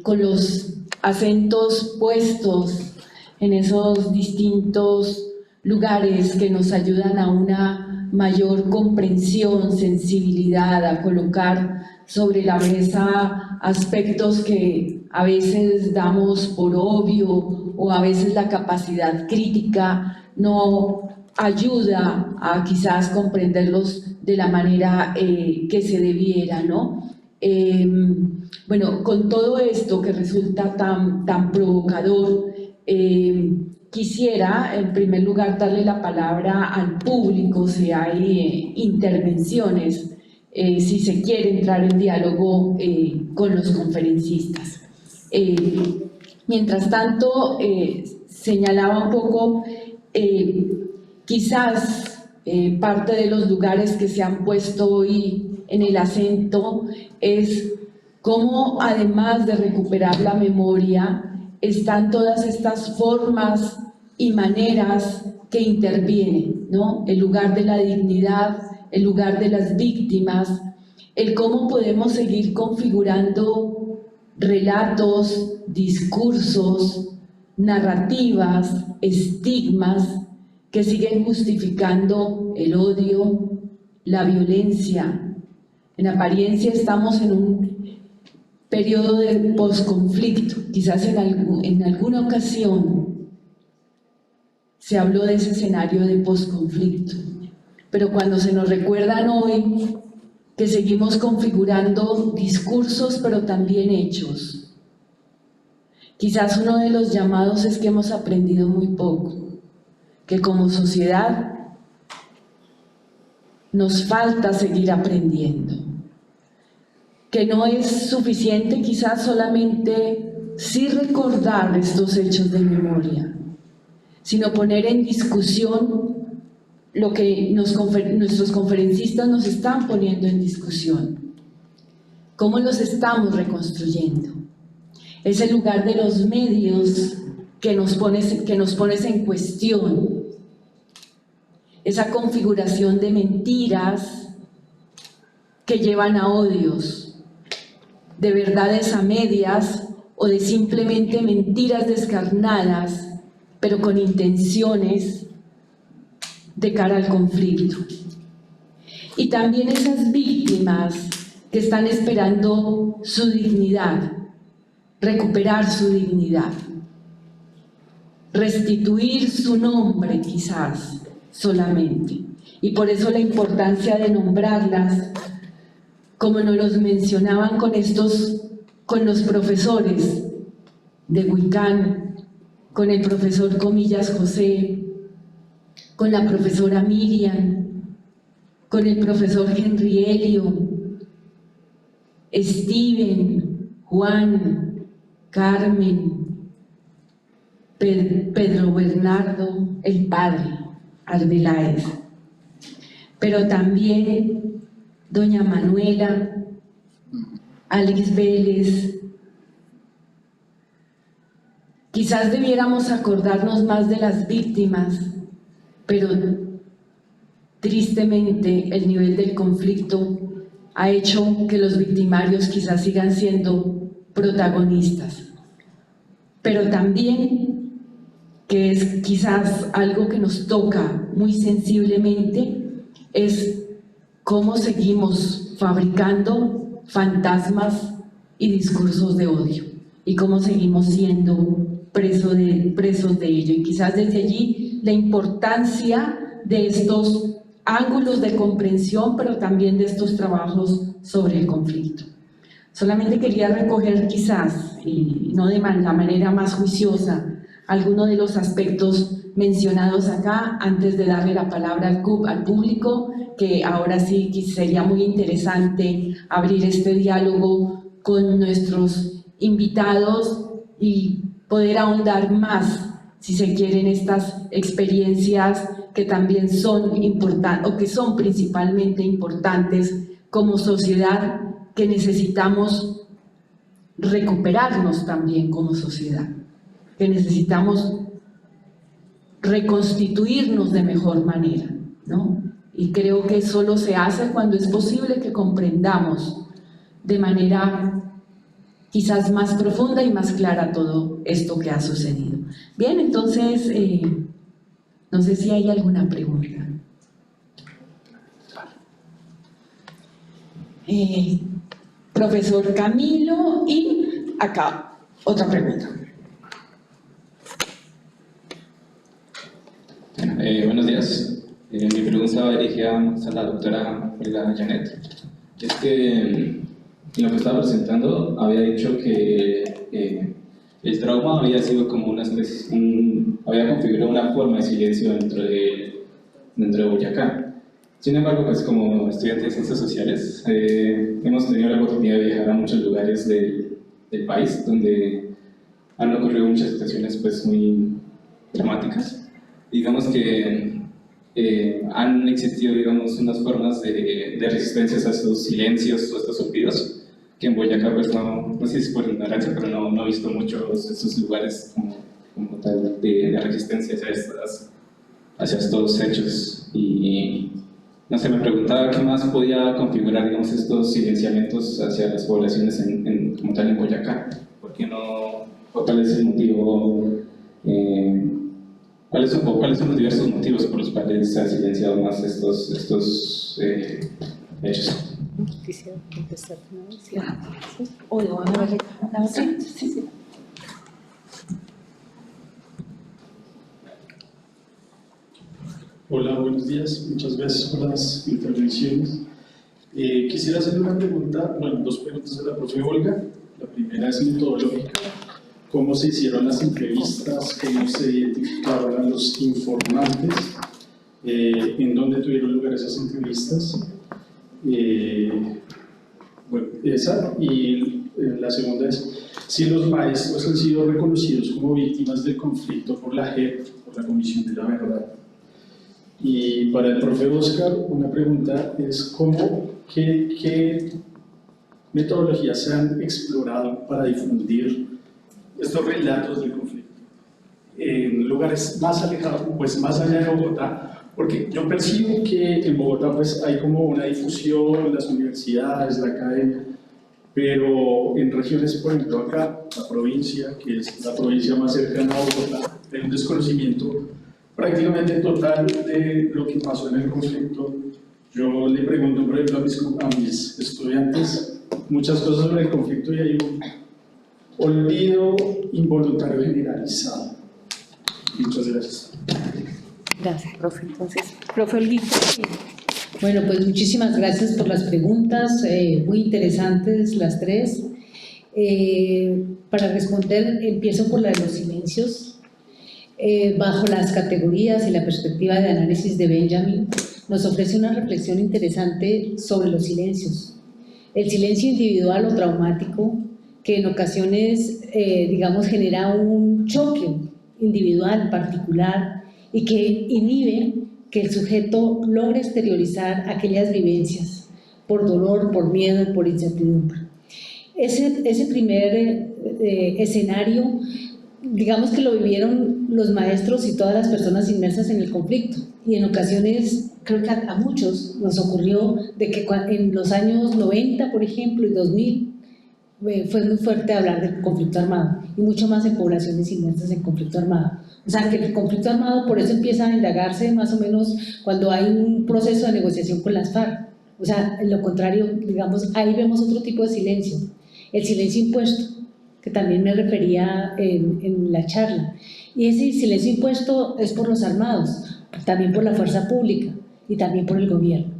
Con los acentos puestos en esos distintos lugares que nos ayudan a una mayor comprensión, sensibilidad, a colocar sobre la mesa aspectos que a veces damos por obvio, o a veces la capacidad crítica no ayuda a quizás comprenderlos de la manera que se debiera, ¿no? Bueno, con todo esto que resulta tan provocador, quisiera en primer lugar darle la palabra al público si hay intervenciones, si se quiere entrar en diálogo con los conferencistas. Mientras tanto, señalaba un poco, quizás parte de los lugares que se han puesto hoy en el acento es cómo, además de recuperar la memoria, están todas estas formas y maneras que intervienen, ¿no? El lugar de la dignidad, el lugar de las víctimas, el cómo podemos seguir configurando relatos, discursos, narrativas, estigmas que siguen justificando el odio, la violencia. En apariencia estamos en un periodo de posconflicto, quizás en alguna ocasión se habló de ese escenario de posconflicto, pero cuando se nos recuerdan hoy que seguimos configurando discursos pero también hechos. Quizás uno de los llamados es que hemos aprendido muy poco, que como sociedad nos falta seguir aprendiendo, que no es suficiente quizás solamente sí recordar estos hechos de memoria, sino poner en discusión lo que nuestros conferencistas nos están poniendo en discusión. ¿Cómo los estamos reconstruyendo? Es el lugar de los medios que nos pones en cuestión. Esa configuración de mentiras que llevan a odios, de verdades a medias o de simplemente mentiras descarnadas, pero con intenciones de cara al conflicto. y también esas víctimas que están esperando su dignidad, recuperar su dignidad, restituir su nombre quizás solamente. Y por eso la importancia de nombrarlas, como nos los mencionaban con los profesores de Wiccan, con el profesor Comillas José, con la profesora Miriam, con el profesor Henry Elio, Steven, Juan, Carmen, Pedro Bernardo, el padre Arbeláez, pero también doña Manuela, Alex Vélez. Quizás debiéramos acordarnos más de las víctimas, pero tristemente el nivel del conflicto ha hecho que los victimarios quizás sigan siendo protagonistas, pero también, que es quizás algo que nos toca muy sensiblemente, es cómo seguimos fabricando fantasmas y discursos de odio y cómo seguimos siendo presos de ello. Y quizás desde allí la importancia de estos ángulos de comprensión, pero también de estos trabajos sobre el conflicto. Solamente quería recoger quizás, y no de la manera más juiciosa, algunos de los aspectos mencionados acá antes de darle la palabra al público, que ahora sí sería muy interesante abrir este diálogo con nuestros invitados y poder ahondar más, si se quieren, estas experiencias que también son importantes o que son principalmente importantes como sociedad, que necesitamos recuperarnos también como sociedad, que necesitamos reconstituirnos de mejor manera, ¿no? Y creo que solo se hace cuando es posible que comprendamos de manera quizás más profunda y más clara todo esto que ha sucedido. Bien, entonces, no sé si hay alguna pregunta. Profesor Camilo, y acá otra pregunta. Buenos días. Mi pregunta va dirigida a la doctora Olga Janet. Es que en lo que estaba presentando había dicho que el trauma había sido como una especie, había configurado una forma de silencio dentro de Boyacá. Sin embargo, pues como estudiantes de ciencias sociales, hemos tenido la oportunidad de viajar a muchos lugares del país donde han ocurrido muchas situaciones pues muy dramáticas. Digamos que han existido, digamos, unas formas de resistencia a estos silencios o estos olvidos, que en Boyacá, pues no sé si es por ignorancia, pero no he visto muchos esos lugares como tal de resistencia hacia estos hechos. Y no sé, me preguntaba qué más podía configurar, digamos, estos silenciamientos hacia las poblaciones como tal en Boyacá. ¿Por qué no? ¿O cuál es el motivo? ¿Cuáles son los diversos motivos por los cuales se han silenciado más estos hechos? Quisiera contestar Sí. Hola, buenos días. Muchas gracias por las intervenciones. Quisiera hacerle una pregunta, bueno, dos preguntas a la profe Olga. La primera es metodológica. ¿Cómo se hicieron las entrevistas? ¿Cómo se identificaron a los informantes? ¿En dónde tuvieron lugar esas entrevistas? Bueno, esa. Y la segunda es si los maestros han sido reconocidos como víctimas del conflicto por la JEP, por la Comisión de la Verdad. Y para el profe Oscar, una pregunta es ¿qué metodologías se han explorado para difundir estos relatos del conflicto en lugares más alejados, pues más allá de Bogotá? Porque yo percibo que en Bogotá pues hay como una difusión, las universidades, la academia, pero en regiones, por ejemplo acá, la provincia, que es la provincia más cercana a Bogotá, hay un desconocimiento prácticamente total de lo que pasó en el conflicto Yo le pregunto, por ejemplo, a mis estudiantes muchas cosas sobre el conflicto y hay un olvido involuntario generalizado. Muchas gracias. Gracias, profe. Entonces, profe Olguita. Bueno, pues muchísimas gracias por las preguntas, muy interesantes las tres. Para responder, empiezo por la de los silencios. Bajo las categorías y la perspectiva de análisis de Benjamin, nos ofrece una reflexión interesante sobre los silencios. El silencio individual o traumático, que en ocasiones, digamos, genera un choque individual particular y que inhibe que el sujeto logre exteriorizar aquellas vivencias por dolor, por miedo, por incertidumbre. Ese primer escenario, digamos que lo vivieron los maestros y todas las personas inmersas en el conflicto, y en ocasiones creo que a muchos nos ocurrió de que en los años 90, por ejemplo, y 2000, fue muy fuerte hablar del conflicto armado, y mucho más en poblaciones inmersas en conflicto armado. O sea, que el conflicto armado por eso empieza a indagarse más o menos cuando hay un proceso de negociación con las FARC. O sea, en lo contrario, digamos, ahí vemos otro tipo de silencio, el silencio impuesto, que también me refería en la charla. Y ese silencio impuesto es por los armados, también por la fuerza pública y también por el gobierno.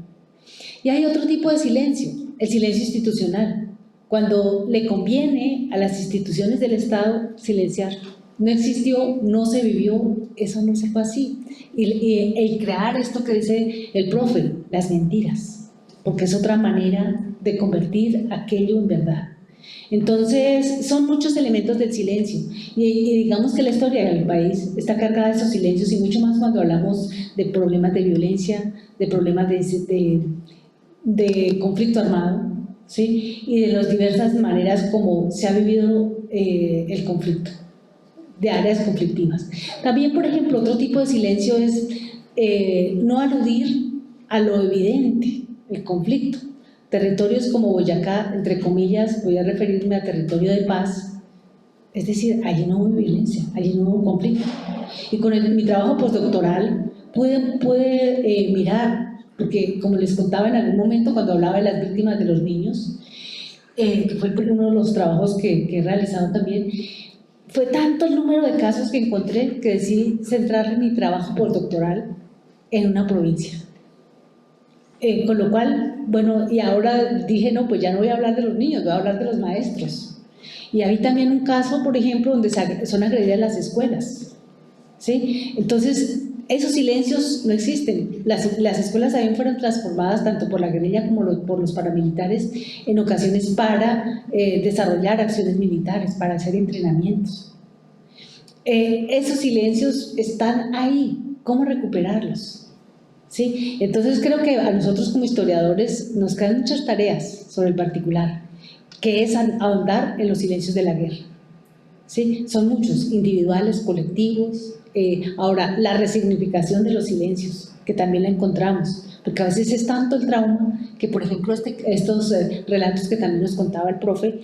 Y hay otro tipo de silencio, el silencio institucional, cuando le conviene a las instituciones del Estado silenciar. No existió, no se vivió, eso no se fue así. Y crear esto que dice el profe, las mentiras, porque es otra manera de convertir aquello en verdad. Entonces, son muchos elementos del silencio y digamos que la historia del país está cargada de esos silencios, y mucho más cuando hablamos de problemas de violencia, de problemas de conflicto armado, ¿sí? Y de las diversas maneras como se ha vivido el conflicto, de áreas conflictivas. También, por ejemplo, otro tipo de silencio es no aludir a lo evidente, el conflicto. Territorios como Boyacá, entre comillas, voy a referirme a territorio de paz, es decir, allí no hubo violencia, allí no hubo conflicto. Y con mi trabajo postdoctoral pude mirar, porque como les contaba en algún momento cuando hablaba de las víctimas de los niños, que fue uno de los trabajos que he realizado también, fue tanto el número de casos que encontré que decidí centrar mi trabajo postdoctoral en una provincia. Con lo cual, bueno, y ahora dije, no, pues ya no voy a hablar de los niños, voy a hablar de los maestros. Y hay también un caso, por ejemplo, donde son agredidas las escuelas, ¿sí? Entonces, esos silencios no existen. Las escuelas también fueron transformadas tanto por la guerrilla como por los paramilitares en ocasiones para desarrollar acciones militares, para hacer entrenamientos. Esos silencios están ahí, ¿cómo recuperarlos? ¿Sí? Entonces creo que a nosotros como historiadores nos quedan muchas tareas sobre el particular, que es ahondar en los silencios de la guerra, ¿sí? Son muchos, individuales, colectivos. Ahora, la resignificación de los silencios, que también la encontramos, porque a veces es tanto el trauma que, por ejemplo, estos relatos que también nos contaba el profe,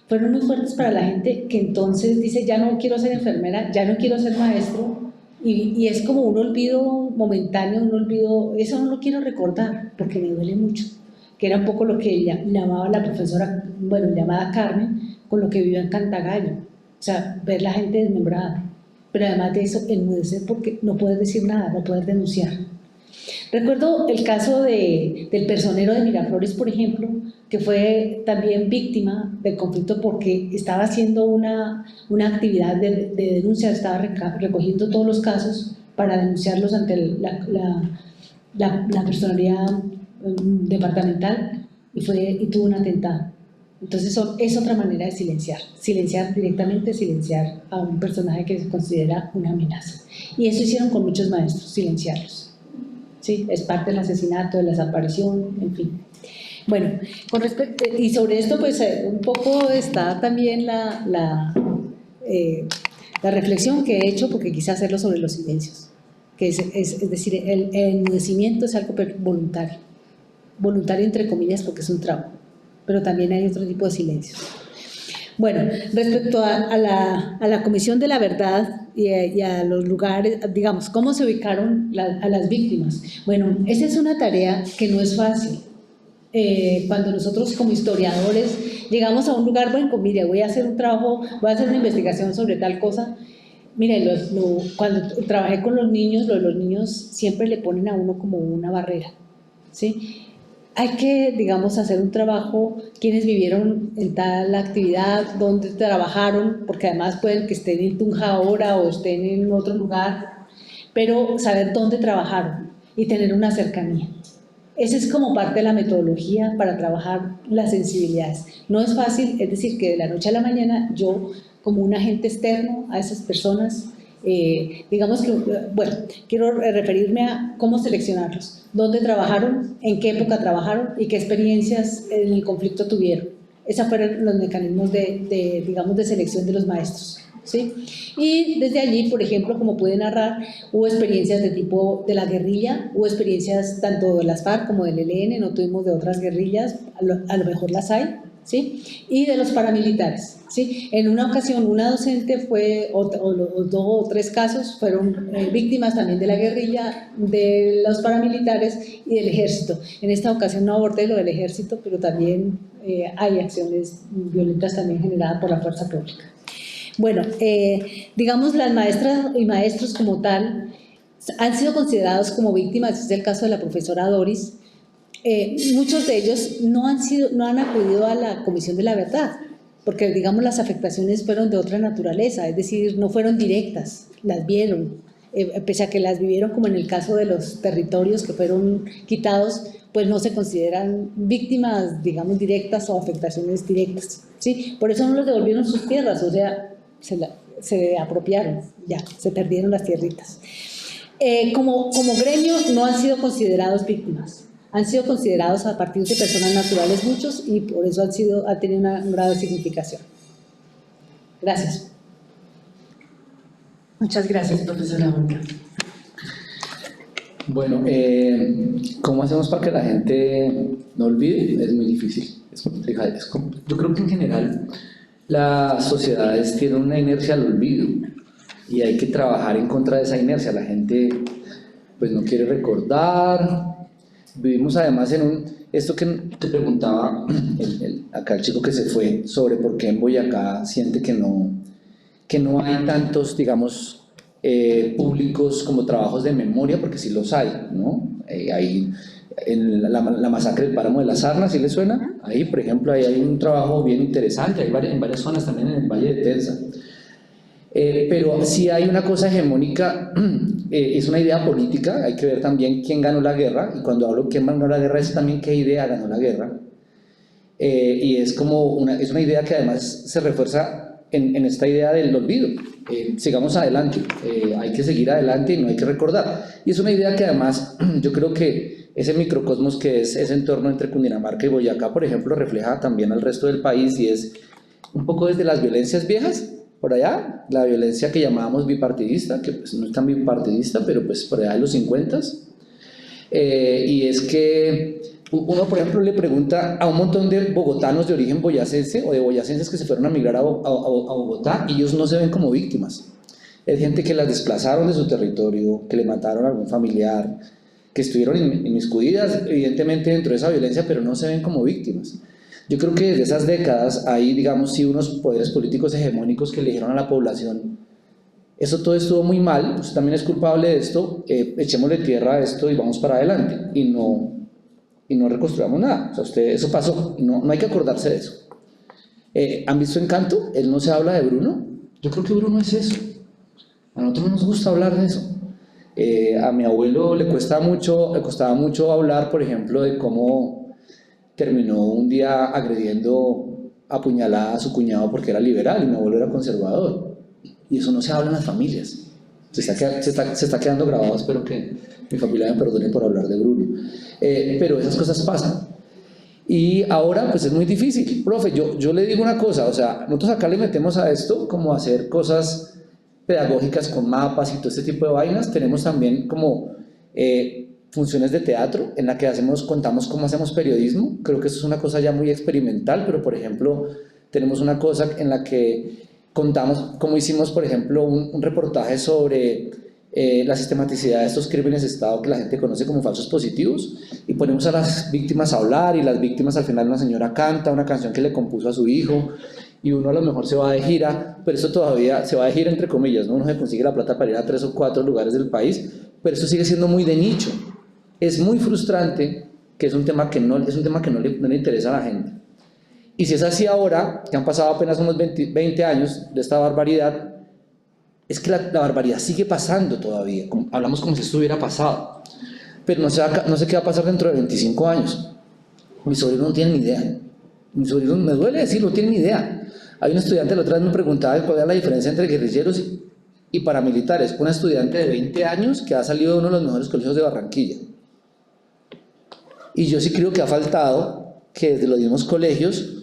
fueron muy fuertes para la gente, que entonces dice, ya no quiero ser enfermera, ya no quiero ser maestro. Y es como un olvido momentáneo, un olvido, eso no lo quiero recordar porque me duele mucho, que era un poco lo que llamaba la profesora, bueno, llamada Carmen, con lo que vivió en Cantagallo, o sea, ver la gente desmembrada, pero además de eso, enmudecer porque no poder decir nada, no poder denunciar. Recuerdo el caso del personero de Miraflores, por ejemplo, que fue también víctima del conflicto porque estaba haciendo una actividad de denuncia, estaba recogiendo todos los casos para denunciarlos ante la personalidad departamental y tuvo un atentado. Entonces es otra manera de silenciar directamente, silenciar a un personaje que se considera una amenaza. Y eso hicieron con muchos maestros, silenciarlos. Sí, es parte del asesinato, de la desaparición, en fin. Bueno, y sobre esto pues un poco está también la reflexión que he hecho, porque quise hacerlo sobre los silencios, que es decir, el enmudecimiento es algo voluntario entre comillas porque es un trauma, pero también hay otro tipo de silencios. Bueno, respecto a la Comisión de la Verdad y a los lugares, digamos, ¿cómo se ubicaron a las víctimas? Bueno, esa es una tarea que no es fácil. Cuando nosotros como historiadores llegamos a un lugar, bueno, mire, voy a hacer un trabajo, voy a hacer una investigación sobre tal cosa. Mire, cuando trabajé con los niños siempre le ponen a uno como una barrera, ¿sí? Hay que, digamos, hacer un trabajo, quienes vivieron en tal actividad, dónde trabajaron, porque además pueden que estén en Tunja ahora o estén en otro lugar, pero saber dónde trabajaron y tener una cercanía. Esa es como parte de la metodología para trabajar las sensibilidades. No es fácil, es decir, que de la noche a la mañana yo, como un agente externo a esas personas, digamos que, bueno, quiero referirme a cómo seleccionarlos, dónde trabajaron, en qué época trabajaron y qué experiencias en el conflicto tuvieron. Esos fueron los mecanismos digamos, de selección de los maestros, ¿sí? Y desde allí, por ejemplo, como pude narrar, hubo experiencias de tipo de la guerrilla, hubo experiencias tanto de las FARC como del ELN, no tuvimos de otras guerrillas, a lo mejor las hay, ¿sí? Y de los paramilitares, ¿sí? En una ocasión una docente fue, o 2 o 3 casos, fueron víctimas también de la guerrilla, de los paramilitares y del ejército. En esta ocasión no abordé lo del ejército, pero también hay acciones violentas también generadas por la fuerza pública. Bueno, digamos, las maestras y maestros como tal han sido considerados como víctimas, es el caso de la profesora Doris. Muchos de ellos no han acudido a la Comisión de la Verdad, porque digamos las afectaciones fueron de otra naturaleza, es decir, no fueron directas, las vieron, pese a que las vivieron como en el caso de los territorios que fueron quitados, pues no se consideran víctimas, digamos, directas o afectaciones directas, ¿sí? Por eso no los devolvieron sus tierras, o sea, se apropiaron, ya, se perdieron las tierritas. Como gremio no han sido considerados víctimas. Han sido considerados a partir de personas naturales muchos y por eso ha tenido un grado de significación. Gracias. Muchas gracias, profesora Olga. Bueno, ¿cómo hacemos para que la gente no olvide? Es muy difícil, es complicado. Yo creo que en general las sociedades tienen una inercia al olvido y hay que trabajar en contra de esa inercia. La gente pues no quiere recordar. Vivimos además en esto que te preguntaba acá el chico que se fue sobre por qué en Boyacá siente que no hay tantos, digamos, públicos como trabajos de memoria, porque sí los hay, ¿no? Hay en la masacre del Páramo de la Sarna, ¿sí le suena? Ahí, por ejemplo, ahí hay un trabajo bien interesante, hay en varias zonas, también en el Valle de Tensa. Pero sí hay una cosa hegemónica, es una idea política, hay que ver también quién ganó la guerra, y cuando hablo quién ganó la guerra es también qué idea ganó la guerra, y es una idea que además se refuerza en esta idea del olvido. Sigamos adelante, hay que seguir adelante y no hay que recordar, y es una idea que además yo creo que ese microcosmos que es ese entorno entre Cundinamarca y Boyacá, por ejemplo, refleja también al resto del país, y es un poco desde las violencias viejas, por allá, la violencia que llamábamos bipartidista, que pues no es tan bipartidista, pero pues por allá de los 50s, y es que uno, por ejemplo, le pregunta a un montón de bogotanos de origen boyacense o de boyacenses que se fueron a migrar a Bogotá, y ellos no se ven como víctimas. Es gente que las desplazaron de su territorio, que le mataron a algún familiar, que estuvieron inmiscuidas evidentemente dentro de esa violencia, pero no se ven como víctimas. Yo creo que desde esas décadas hay, digamos, sí, unos poderes políticos hegemónicos que le dijeron a la población: eso todo estuvo muy mal, usted también es culpable de esto, echémosle tierra a esto y vamos para adelante, y no reconstruyamos nada. O sea, eso pasó, y no hay que acordarse de eso. ¿Han visto Encanto? Él no se habla de Bruno. Yo creo que Bruno es eso. A nosotros no nos gusta hablar de eso. A mi abuelo le costaba mucho hablar, por ejemplo, de cómo terminó un día agrediendo a puñalada a su cuñado porque era liberal y mi abuelo era conservador, y eso no se habla en las familias. Se está quedando grabado, espero que mi familia me perdone por hablar de Bruno, pero esas cosas pasan. Y ahora pues es muy difícil, profe. Yo le digo una cosa, o sea, nosotros acá le metemos a esto como hacer cosas pedagógicas con mapas y todo este tipo de vainas. Tenemos también como funciones de teatro en la que contamos cómo hacemos periodismo. Creo que eso es una cosa ya muy experimental, pero por ejemplo tenemos una cosa en la que contamos, como hicimos, por ejemplo, un reportaje sobre la sistematicidad de estos crímenes de Estado que la gente conoce como falsos positivos, y ponemos a las víctimas a hablar, y las víctimas al final una señora canta una canción que le compuso a su hijo, y uno a lo mejor se va de gira, pero eso todavía se va de gira entre comillas, ¿no? Uno se consigue la plata para ir a 3 o 4 lugares del país, pero eso sigue siendo muy de nicho. Es muy frustrante que es un tema que no le interesa a la gente. Y si es así ahora, que han pasado apenas unos 20 años de esta barbaridad, es que la barbaridad sigue pasando todavía. Hablamos como si esto hubiera pasado, pero no sé qué va a pasar dentro de 25 años. Mis sobrinos no tienen ni idea. Mis sobrinos, me duele decirlo, no tienen ni idea. Hay un estudiante la otra vez me preguntaba cuál era la diferencia entre guerrilleros y paramilitares. Una estudiante de 20 años que ha salido de uno de los mejores colegios de Barranquilla. Y yo sí creo que ha faltado que desde los mismos colegios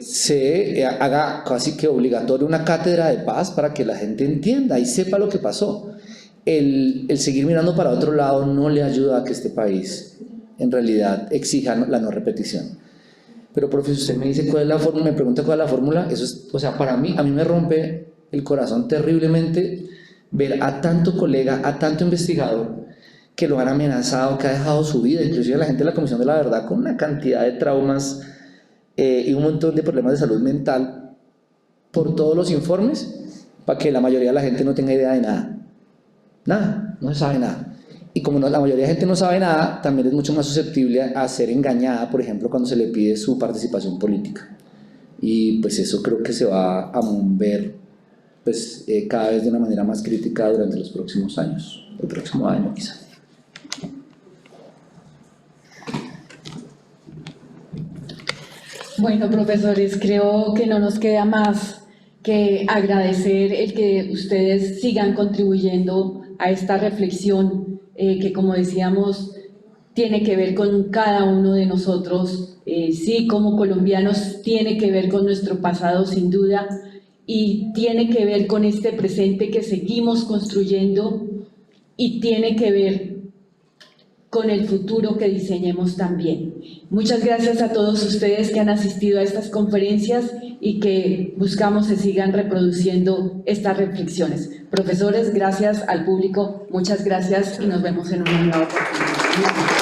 se haga casi que obligatorio una cátedra de paz para que la gente entienda y sepa lo que pasó. El seguir mirando para otro lado no le ayuda a que este país en realidad exija la no repetición. Pero, profe, si usted me dice cuál es la fórmula, me pregunta cuál es la fórmula, eso es, o sea, para mí, a mí me rompe el corazón terriblemente ver a tanto colega, a tanto investigador que lo han amenazado, que ha dejado su vida, inclusive la gente de la Comisión de la Verdad, con una cantidad de traumas y un montón de problemas de salud mental por todos los informes, para que la mayoría de la gente no tenga idea de nada. Nada, no se sabe nada. Y como la mayoría de gente no sabe nada, también es mucho más susceptible a ser engañada, por ejemplo, cuando se le pide su participación política. Y pues eso creo que se va a ver pues, cada vez de una manera más crítica durante los próximos años, el próximo año quizá. Bueno, profesores, creo que no nos queda más que agradecer el que ustedes sigan contribuyendo a esta reflexión que, como decíamos, tiene que ver con cada uno de nosotros, sí, como colombianos, tiene que ver con nuestro pasado sin duda y tiene que ver con este presente que seguimos construyendo y tiene que ver con el futuro que diseñemos también. Muchas gracias a todos ustedes que han asistido a estas conferencias y que buscamos se sigan reproduciendo estas reflexiones. Profesores, gracias al público, muchas gracias y nos vemos en una nueva oportunidad.